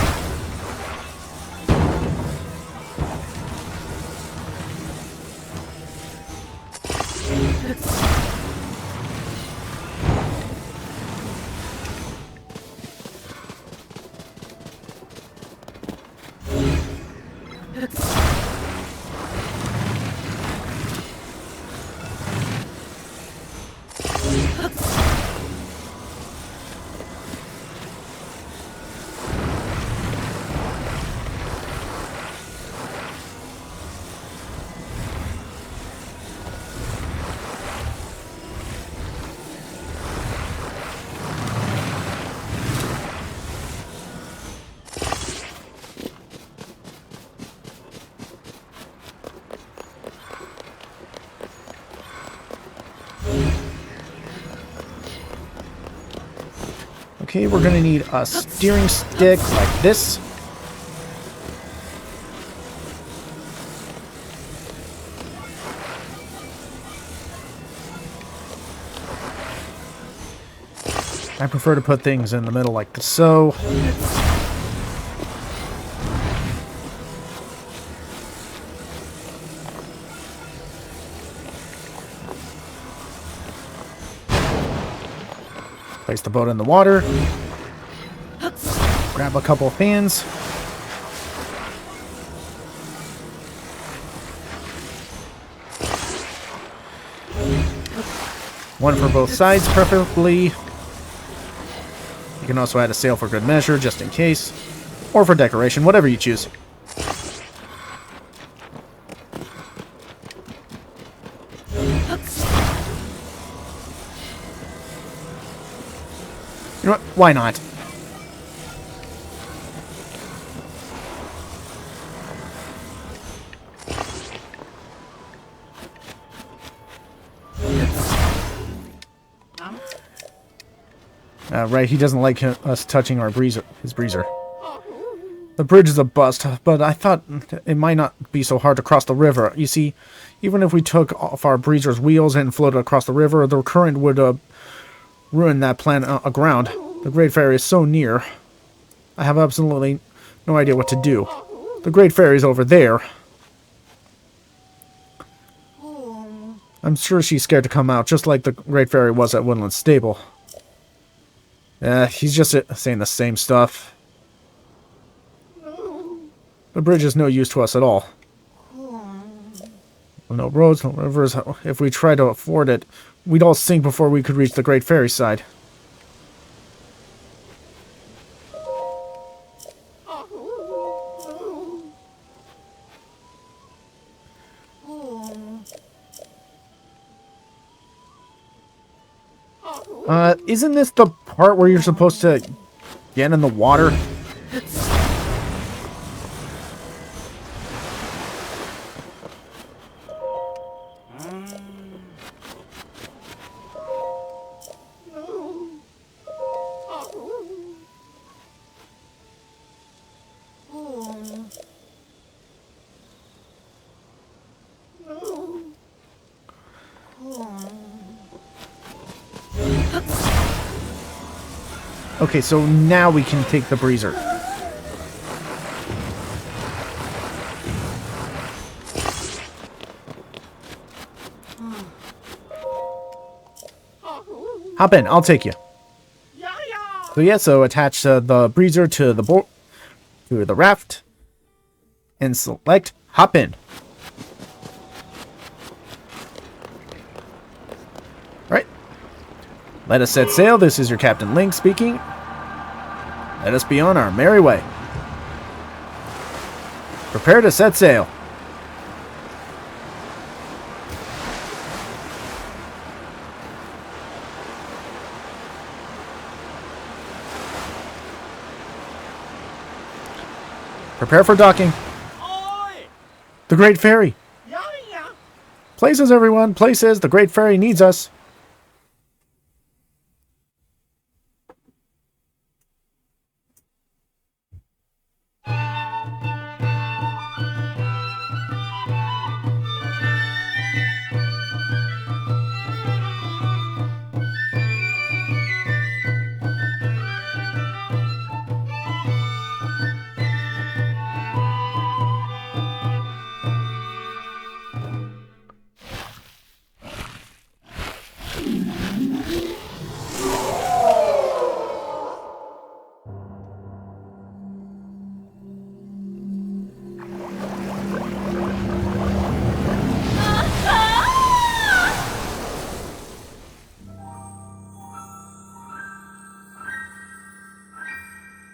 Okay, we're gonna need a steering stick like this. I prefer to put things in the middle like so. Place the boat in the water. Grab a couple of fans. One for both sides, preferably. You can also add a sail for good measure, just in case. Or for decoration, whatever you choose. You know what? Why not? Right, he doesn't like us touching our his breezer. The bridge is a bust, but I thought it might not be so hard to cross the river. You see, even if we took off our breezer's wheels and floated across the river, the current would ruin that plan aground. The Great Fairy is so near. I have absolutely no idea what to do. The Great Fairy's over there. I'm sure she's scared to come out, just like the Great Fairy was at Woodland Stable. He's just saying the same stuff. The bridge is no use to us at all. No roads, no rivers. If we tried to afford it, we'd all sink before we could reach the Great Fairy side. Isn't this the part where you're supposed to get in the water? Okay, so now we can take the breezer. Hop in, I'll take you. So yeah, so attach the breezer to the raft and select hop in. Right. Let us set sail. This is your Captain Link speaking. Let us be on our merry way. Prepare to set sail. Prepare for docking. The Great Fairy. Places, everyone. Places. The Great Fairy needs us.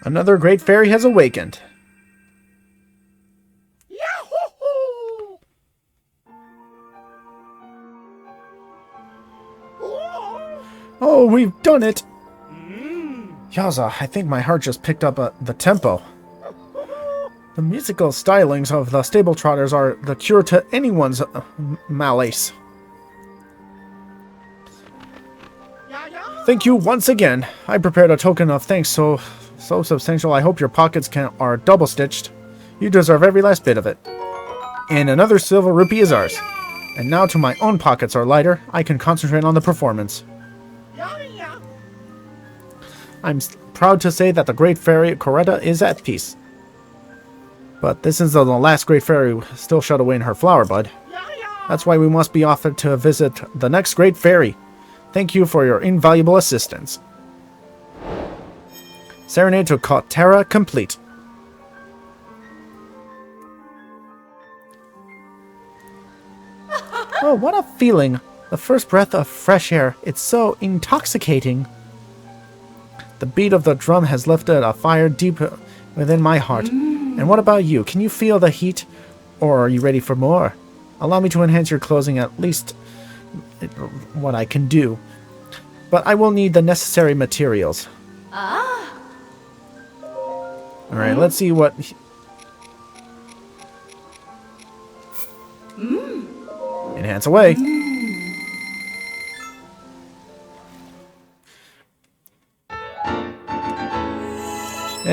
Another Great Fairy has awakened. Oh, we've done it! Yaza, I think my heart just picked up the tempo. The musical stylings of the stable trotters are the cure to anyone's malaise. Thank you once again. I prepared a token of thanks so substantial I hope your pockets are double-stitched. You deserve every last bit of it. And another silver rupee is ours. And now to my own pockets are lighter, I can concentrate on the performance. I'm proud to say that the Great Fairy Coretta is at peace. But this is the last Great Fairy still shut away in her flower bud. That's why we must be offered to visit the next Great Fairy. Thank you for your invaluable assistance. Serenade to Kautera complete. Oh, what a feeling. The first breath of fresh air. It's so intoxicating. The beat of the drum has lifted a fire deep within my heart. And what about you? Can you feel the heat? Or are you ready for more? Allow me to enhance your clothing, at least what I can do. But I will need the necessary materials. Alright, let's see what... Enhance away.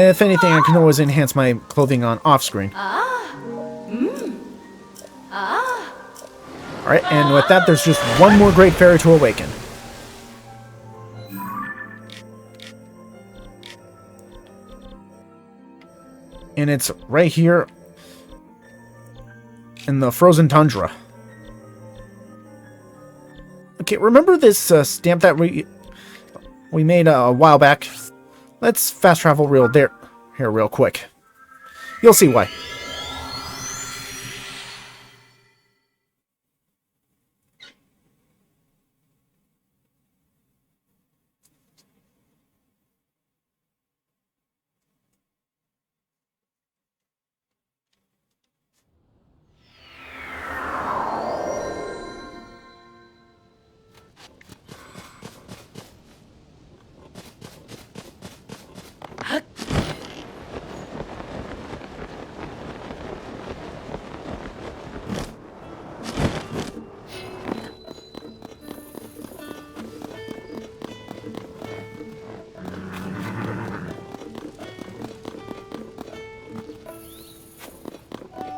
If anything, I can always enhance my clothing on off-screen. Alright, and with that, there's just one more Great Fairy to awaken. And it's right here in the frozen tundra. Okay, remember this stamp that we made a while back? Let's fast travel here real quick. You'll see why.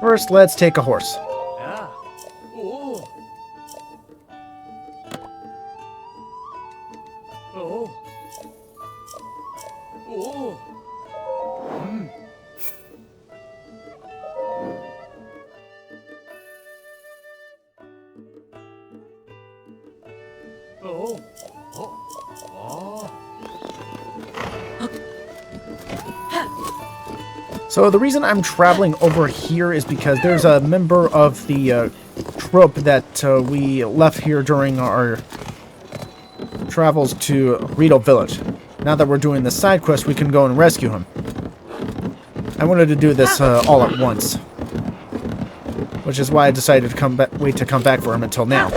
First, let's take a horse. So the reason I'm traveling over here is because there's a member of the troop that we left here during our travels to Rito Village. Now that we're doing the side quest, we can go and rescue him. I wanted to do this all at once, which is why I decided to wait to come back for him until now.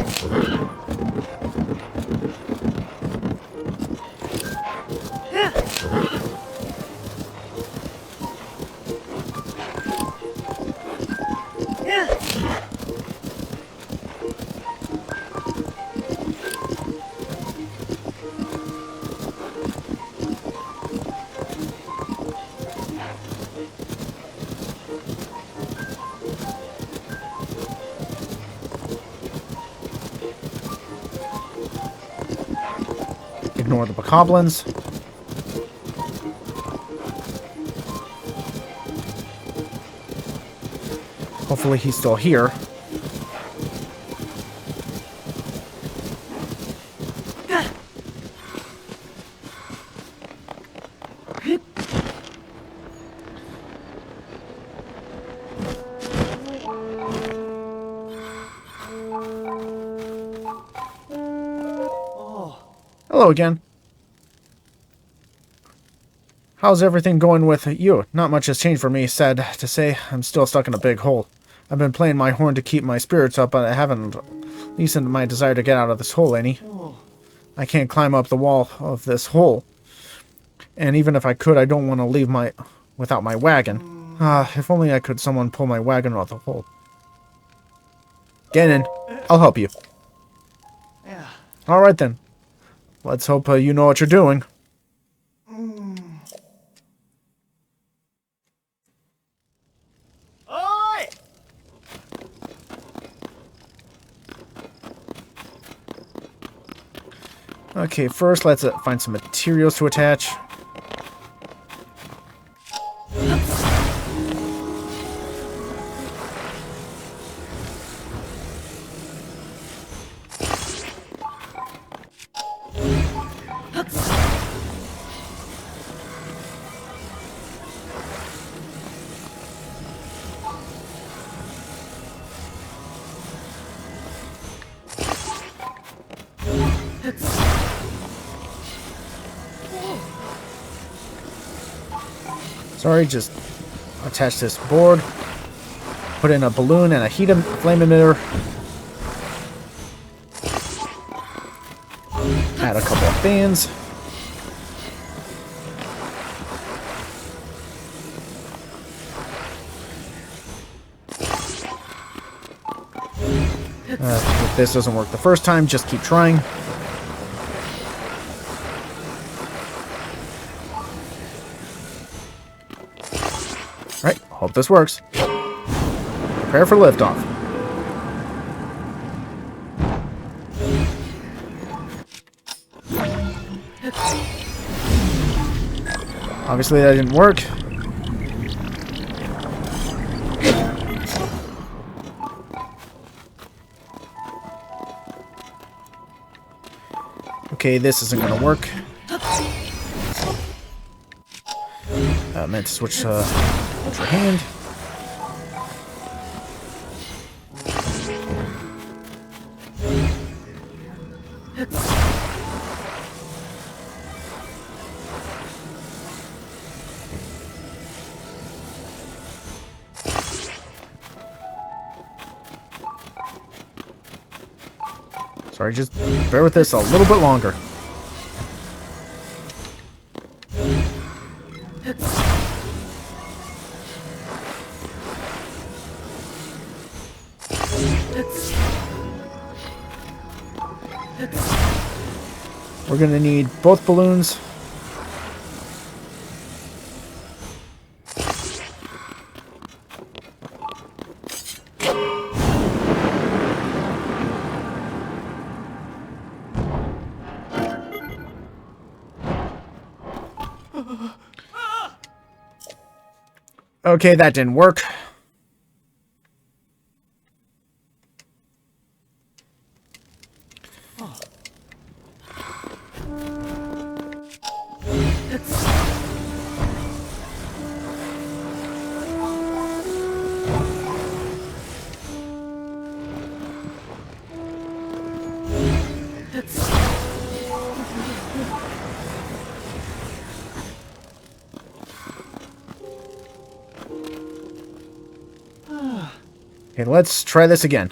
Ignore the bokoblins. Hopefully he's still here. Hello again. How's everything going with you? Not much has changed for me, sad to say. I'm still stuck in a big hole. I've been playing my horn to keep my spirits up, but I haven't lessened my desire to get out of this hole any. I can't climb up the wall of this hole. And even if I could, I don't want to leave without my wagon. If only I could someone pull my wagon out of the hole. Get in. I'll help you. Alright then. Let's hope you know what you're doing. Okay, first let's find some materials to attach. Sorry, just attach this board, put in a balloon and a flame emitter, add a couple of fans, if this doesn't work the first time, just keep trying. Hope this works. Prepare for liftoff. Obviously that didn't work. Okay, this isn't gonna work. I meant to switch ultra hand. Sorry, just bear with this a little bit longer. We're gonna need both balloons. Okay, that didn't work. Okay, let's try this again.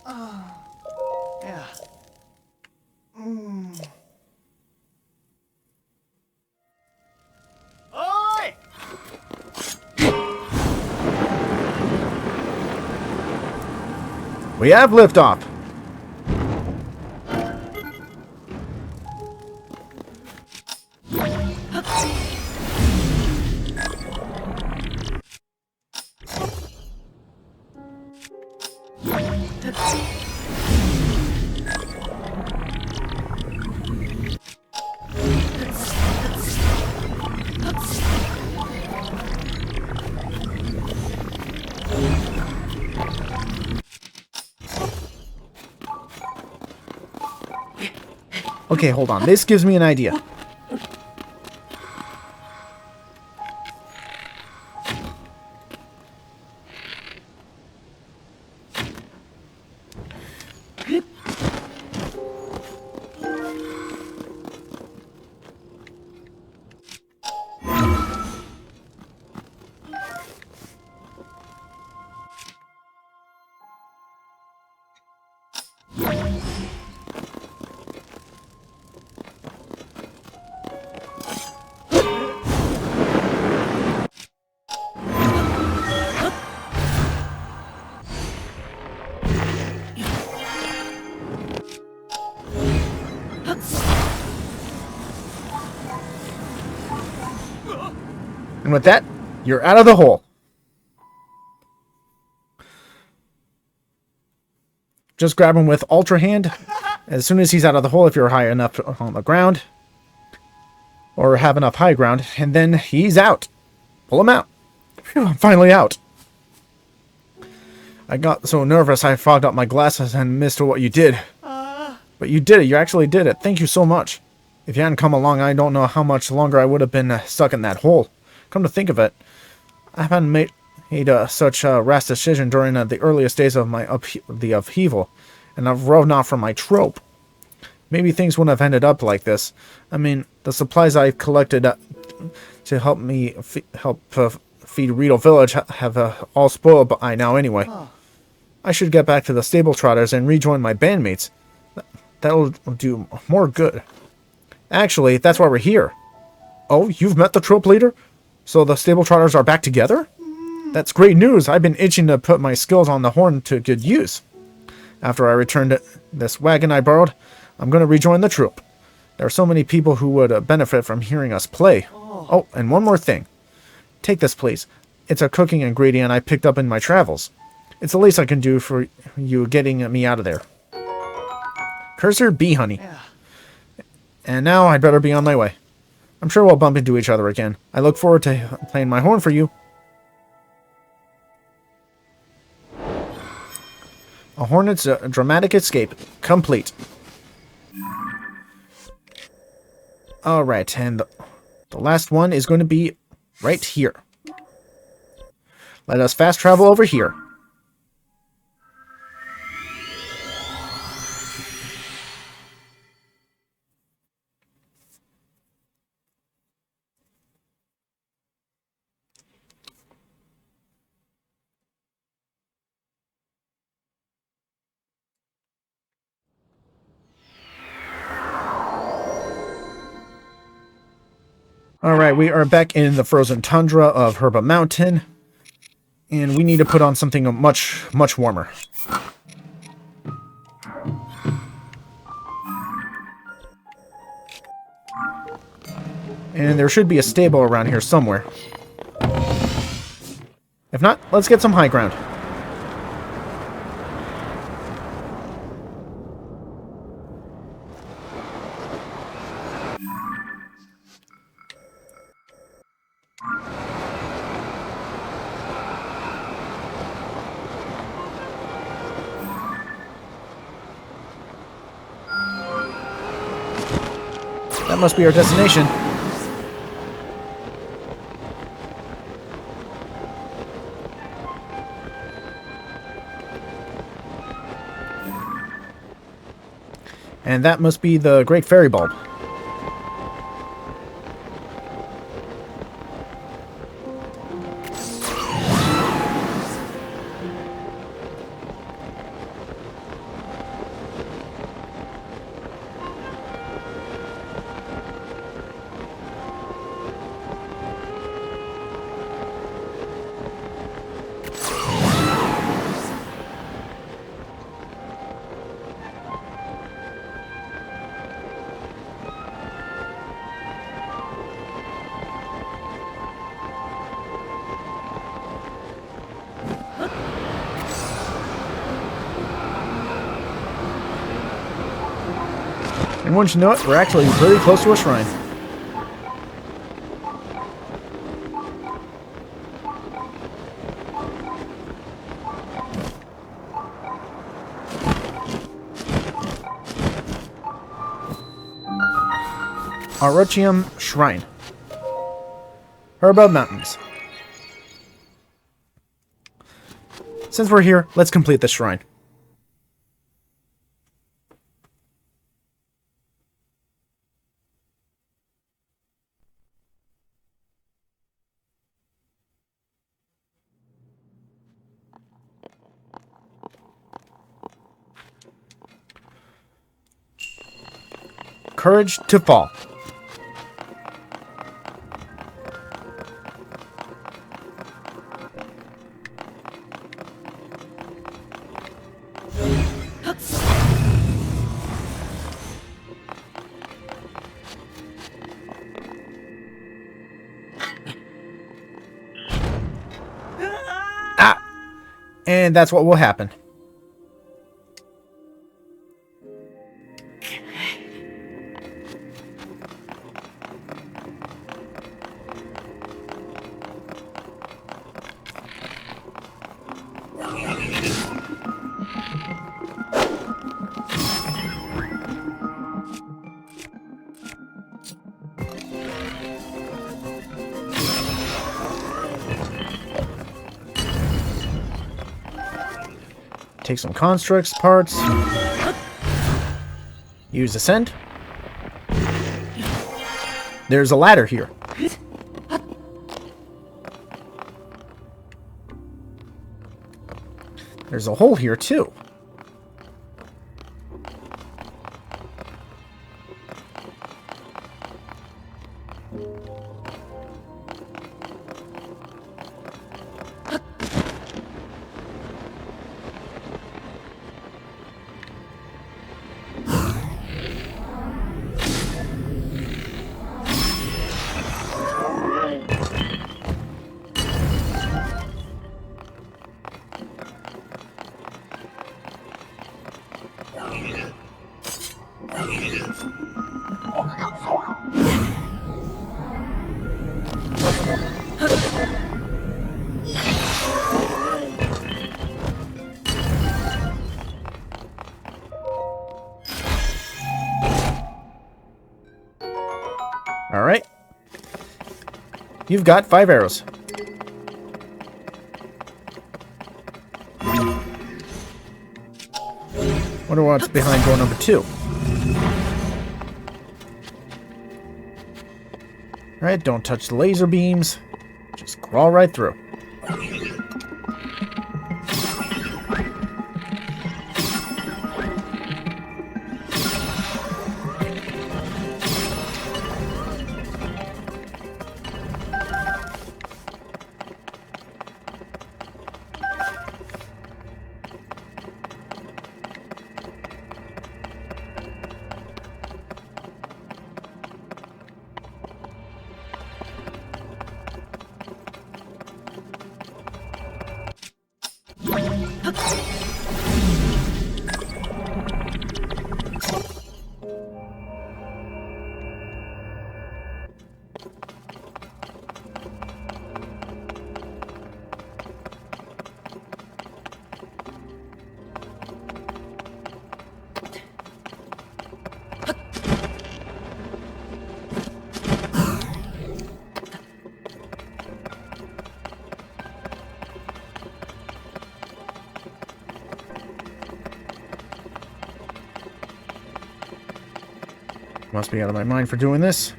Yeah. Oi! We have liftoff. Okay, hold on. This gives me an idea. And with that, you're out of the hole. Just grab him with Ultra Hand as soon as he's out of the hole, if you're high enough on the ground. Or have enough high ground, and then he's out. Pull him out. Phew, I'm finally out. I got so nervous I fogged up my glasses and missed what you did. But you did it. You actually did it. Thank you so much. If you hadn't come along, I don't know how much longer I would have been stuck in that hole. Come to think of it, I haven't made such a rash decision during the earliest days of my the upheaval, and I've run off from my trope. Maybe things wouldn't have ended up like this. I mean, the supplies I collected to help me feed Riedel Village have all spoiled by now anyway. I should get back to the stable trotters and rejoin my bandmates. That'll do more good. Actually, that's why we're here. Oh, you've met the troop leader? So the stable trotters are back together? That's great news. I've been itching to put my skills on the horn to good use. After I return this wagon I borrowed, I'm going to rejoin the troop. There are so many people who would benefit from hearing us play. Oh, and one more thing. Take this, please. it's a cooking ingredient I picked up in my travels. It's the least I can do for you getting me out of there. Cursor bee honey. And now I'd better be on my way. I'm sure we'll bump into each other again. I look forward to playing my horn for you. A hornet's dramatic escape complete. Alright, and the last one is going to be right here. Let us fast travel over here. Alright, we are back in the frozen tundra of Herba Mountain. And we need to put on something much, much warmer. And there should be a stable around here somewhere. If not, let's get some high ground. That must be our destination. And that must be the Great Fairy Bulb. And once you know it, we're actually really close to a shrine. Orochium Shrine. Herba Mountains. Since we're here, let's complete this shrine. Courage to fall. Ah! And that's what will happen. Take some constructs parts. Use ascend. There's a ladder here. There's a hole here too. You've got 5 arrows. Wonder what's behind door number 2. Alright, don't touch the laser beams. Just crawl right through. Must be out of my mind for doing this.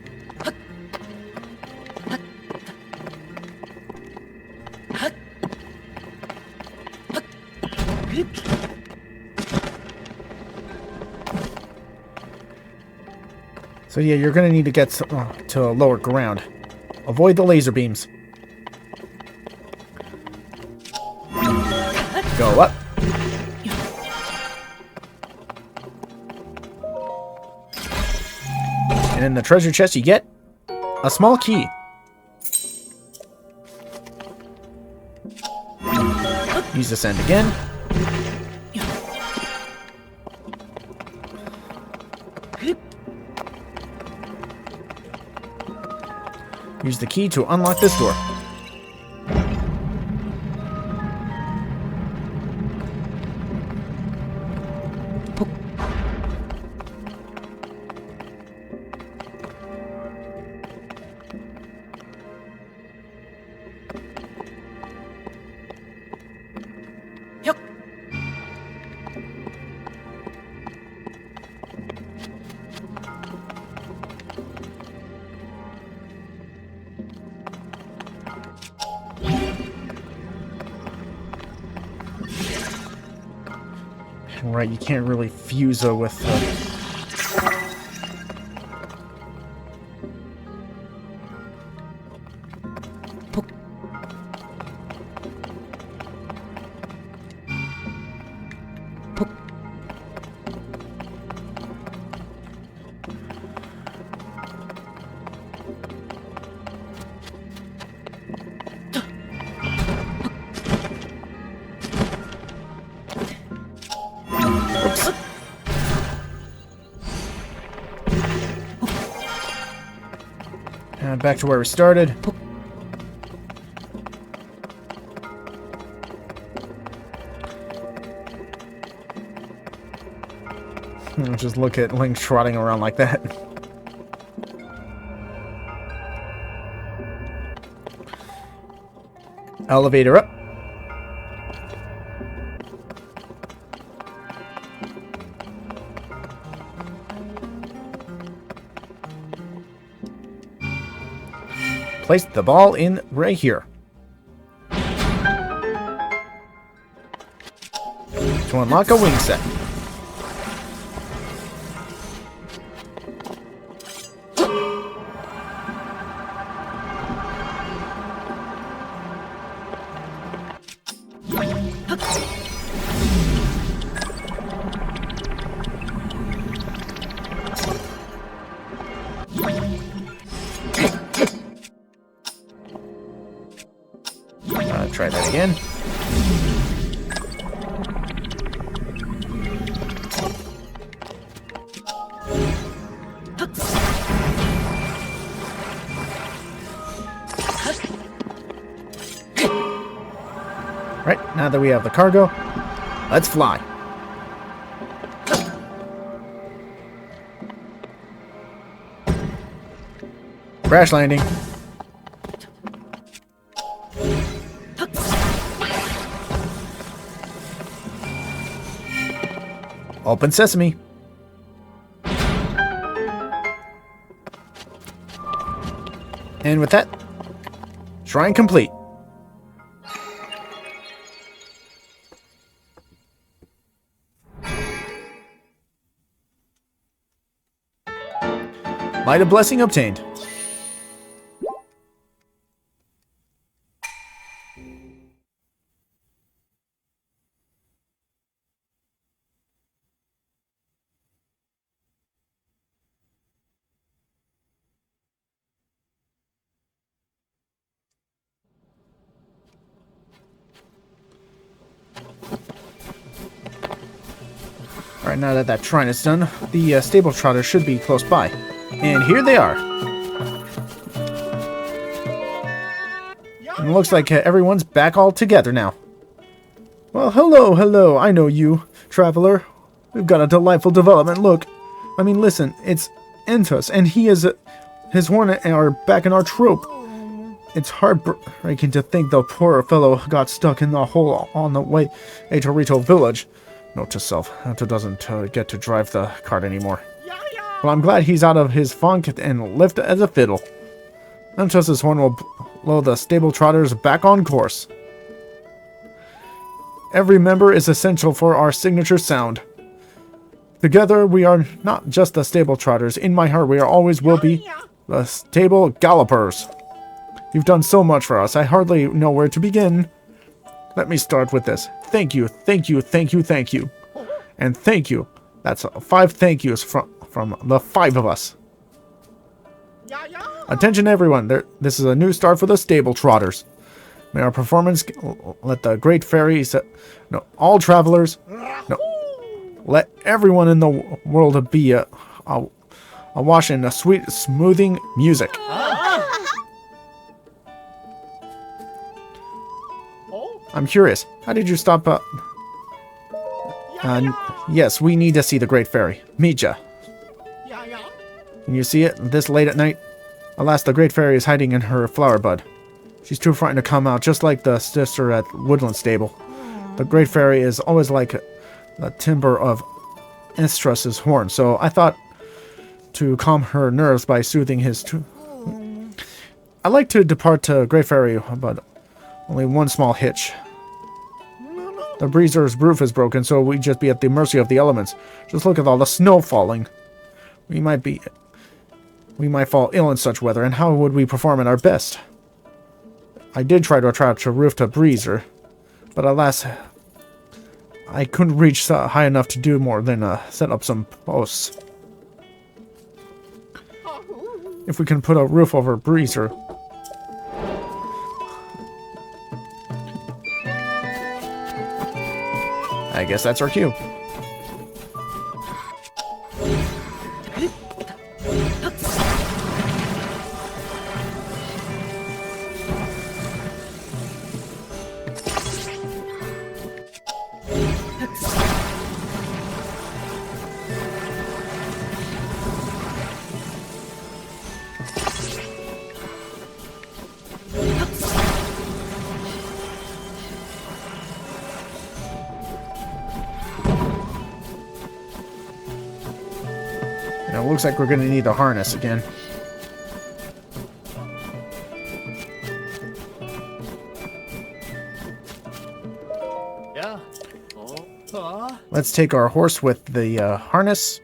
So yeah, you're gonna need to get to lower ground. Avoid the laser beams. Go up. And in the treasure chest, you get a small key. Use this end again. Use the key to unlock this door. Right, you can't really fuse her with back to where we started. Just look at Link trotting around like that. Elevator up. Place the ball in right here. To unlock a wing set. Try that again. Right, now that we have the cargo, let's fly. Crash landing. Open sesame. And with that, shrine complete. Light of blessing obtained. Alright, now that that shrine is done, the stable trotters should be close by. And here they are. And it looks like everyone's back all together now. Well, hello, I know you, traveler. We've got a delightful development. Look, I mean, listen, it's Entus, and he is his horn are back in our trope. It's heartbreaking to think the poor fellow got stuck in the hole on the way to Torito village. Note to self, Entus doesn't get to drive the cart anymore. Well, I'm glad he's out of his funk and lift as a fiddle. Entus's horn will blow the stable trotters back on course. Every member is essential for our signature sound. Together, we are not just the stable trotters. In my heart, we are always will be the stable gallopers. You've done so much for us. I hardly know where to begin. Let me start with this. Thank you, thank you, thank you, thank you. And thank you. That's 5 thank yous from the 5 of us. Attention everyone, this is a new start for the stable trotters. May our performance let the great fairies, no, all travelers, no, let everyone in the world be awash in a sweet, smoothing music. I'm curious, how did you stop? Yes, we need to see the great fairy, Mija. Can you see it this late at night? Alas, the great fairy is hiding in her flower bud. She's too frightened to come out, just like the sister at Woodland Stable. The great fairy is always like the timbre of Estrus's horn, so I thought to calm her nerves by soothing his I like to depart to great fairy, but only one small hitch. The breezer's roof is broken, so we'd just be at the mercy of the elements. Just look at all the snow falling. We might fall ill in such weather, and how would we perform at our best? I did try to attach a roof to breezer, but alas, I couldn't reach high enough to do more than set up some posts. If we can put a roof over breezer. I guess that's our cue. Now, it looks like we're going to need the harness again. Yeah. Let's take our horse with the harness.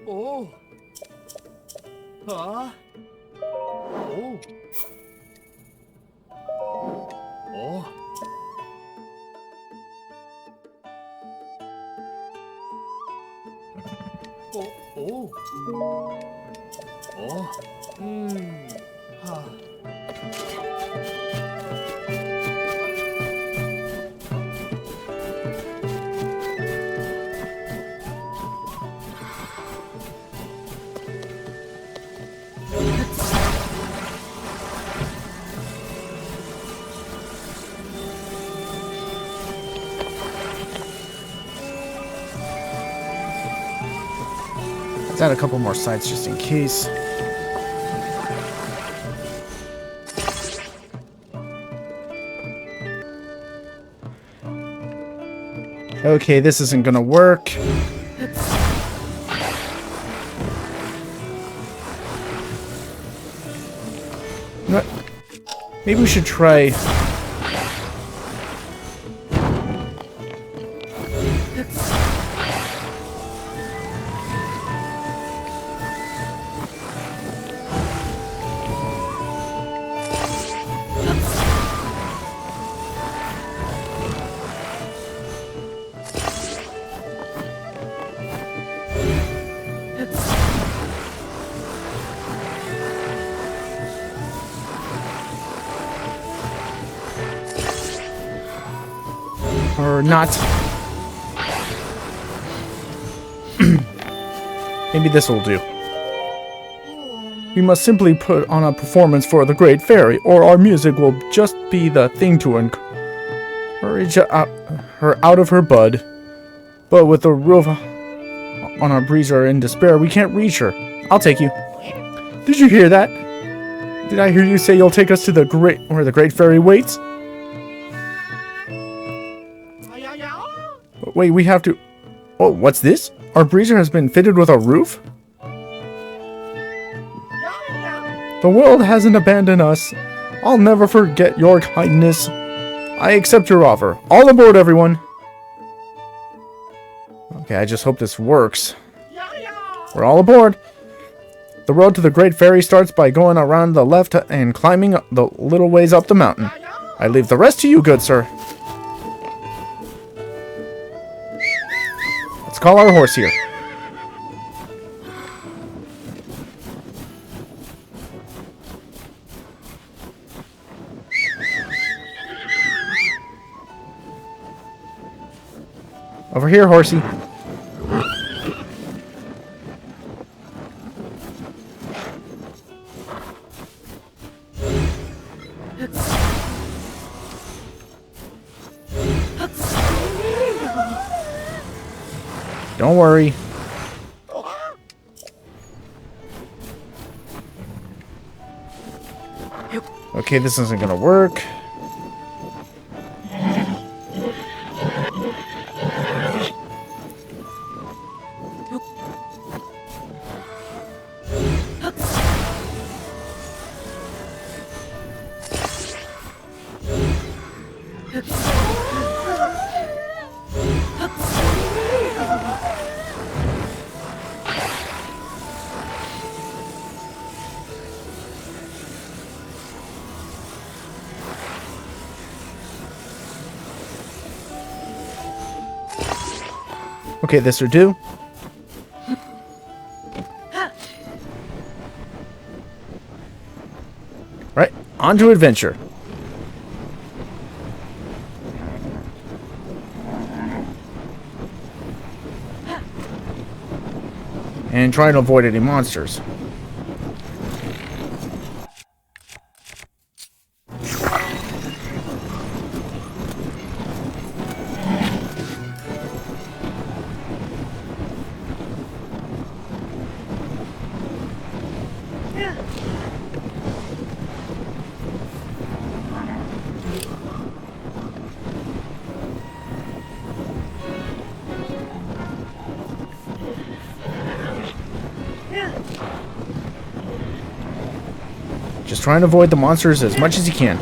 Oh. Oh. Oh. Oh. Oh. Ah. Let's add a couple more sides just in case. Okay, this isn't gonna work. No, maybe we should try... Or not. Maybe this will do. We must simply put on a performance for the Great Fairy, or our music will just be the thing to encourage her out of her bud. But with the roof on our breezer in despair, we can't reach her. I'll take you. Did you hear that? Did I hear you say you'll take us to where the Great Fairy waits? Wait, we have to... Oh, what's this? Our breezer has been fitted with a roof? The world hasn't abandoned us. I'll never forget your kindness. I accept your offer. All aboard, everyone. Okay, I just hope this works. We're all aboard. The road to the Great Fairy starts by going around the left and climbing the little ways up the mountain. I leave the rest to you, good sir. Let's call our horse here. Over here, horsey. Don't worry. Okay, this isn't gonna work. Okay, this will do. Right, on to adventure. And try to avoid any monsters. Just try and avoid the monsters as much as you can.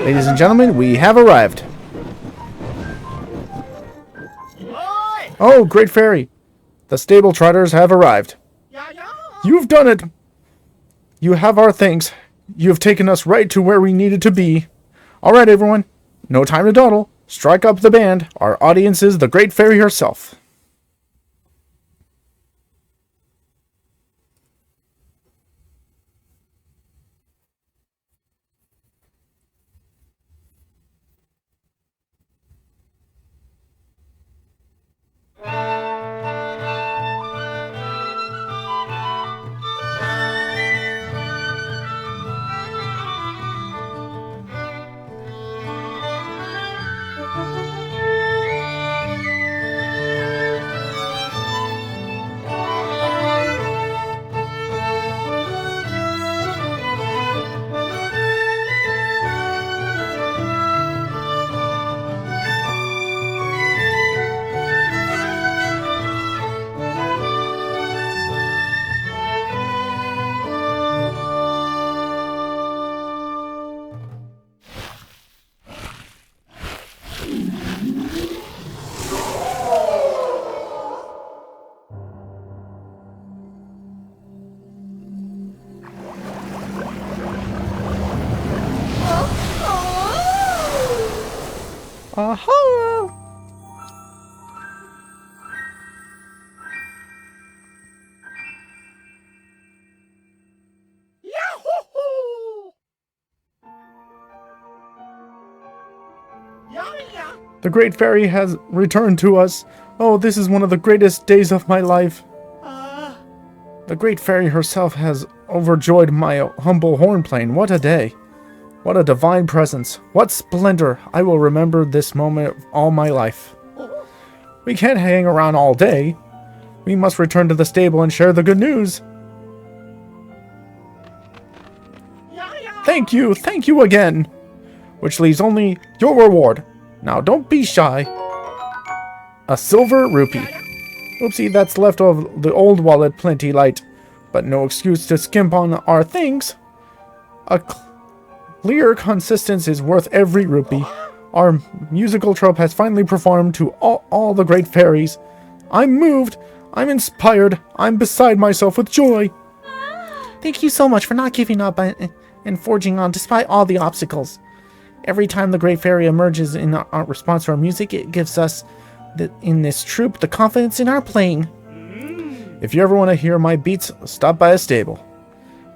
Ladies and gentlemen, we have arrived. Oh, Great Fairy. The stable trotters have arrived. You've done it. You have our thanks. You have taken us right to where we needed to be. All right, everyone. No time to dawdle. Strike up the band. Our audience is the Great Fairy herself. The Great Fairy has returned to us. Oh, this is one of the greatest days of my life. The Great Fairy herself has overjoyed my humble horn playing. What a day. What a divine presence. What splendor. I will remember this moment all my life. We can't hang around all day. We must return to the stable and share the good news. Thank you again. Which leaves only your reward. Now don't be shy. A silver rupee. Oopsie, that's left of the old wallet plenty light. But no excuse to skimp on our things. A clear consistence is worth every rupee. Our musical troupe has finally performed to all the great fairies. I'm moved. I'm inspired. I'm beside myself with joy. Thank you so much for not giving up and forging on despite all the obstacles. Every time the Great Fairy emerges in our response to our music, it gives us, in this troupe, the confidence in our playing. If you ever want to hear my beats, stop by a stable.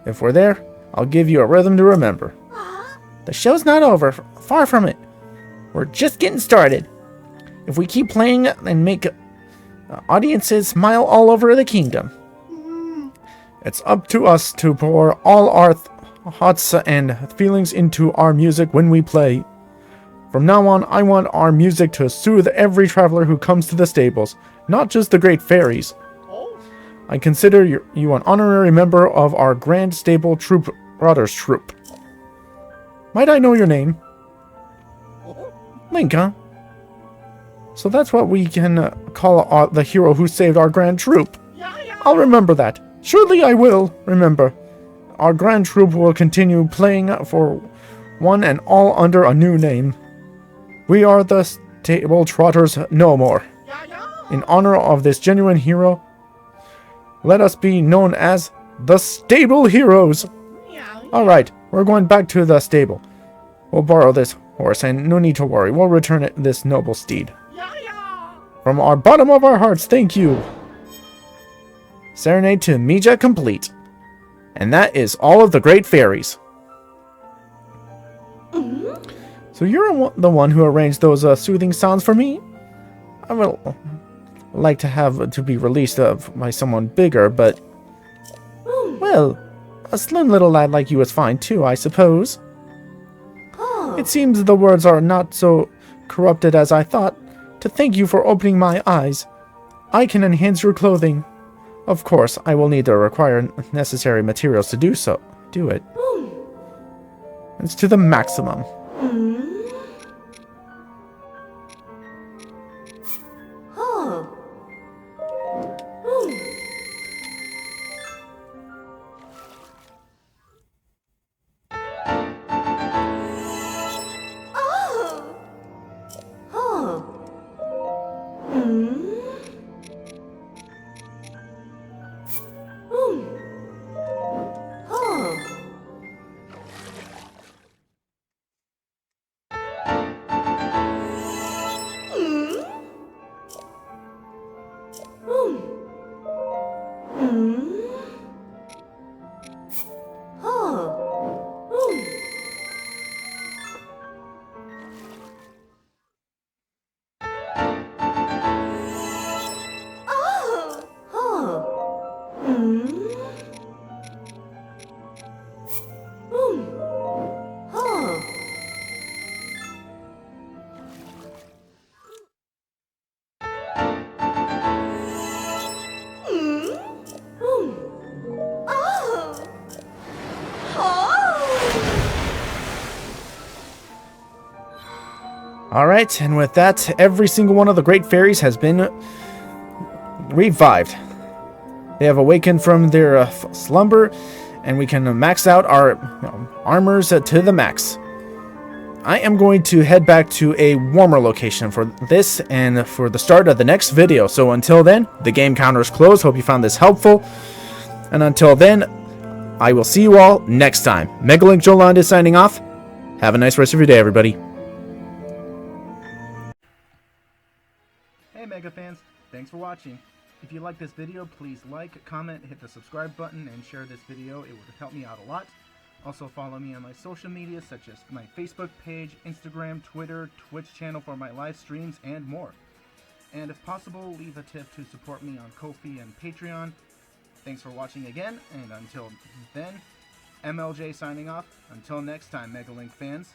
If we're there, I'll give you a rhythm to remember. The show's not over. Far from it. We're just getting started. If we keep playing and make audiences smile all over the kingdom. It's up to us to pour all our thoughts and feelings into our music when we play. From now on, I want our music to soothe every traveler who comes to the stables, not just the great fairies. I consider you an honorary member of our grand stable troop, Trotters troop. Might I know your name? Link, huh? So that's what we can call the hero who saved our grand troop. I'll remember that. Surely I will remember. Our grand troop will continue playing for one and all under a new name. We are the Stable Trotters no more. In honor of this genuine hero, let us be known as the Stable Heroes. Alright, we're going back to the stable. We'll borrow this horse, and no need to worry, we'll return it this noble steed. From our bottom of our hearts, thank you. Serenade to Mija complete. And that is all of the great fairies. So you're the one who arranged those soothing sounds for me? I would like to have to be released by someone bigger, but... Well, a slim little lad like you is fine too, I suppose. It seems the words are not so corrupted as I thought. To thank you for opening my eyes. I can enhance your clothing. Of course, I will need to require necessary materials to do it. It's to the maximum. Alright, and with that, every single one of the great fairies has been revived. They have awakened from their slumber, and we can max out our armors to the max. I am going to head back to a warmer location for this and for the start of the next video. So until then, the game counter is closed. Hope you found this helpful. And until then, I will see you all next time. MegaLinkJoland is signing off. Have a nice rest of your day, everybody. Hey Mega fans, thanks for watching. If you like this video, please like, comment, hit the subscribe button, and share this video. It would help me out a lot. Also follow me on my social media such as my Facebook page, Instagram, Twitter, Twitch channel for my live streams, and more. And if possible, leave a tip to support me on Ko-fi and Patreon. Thanks for watching again, and until then, MLJ signing off. Until next time, MegaLink fans.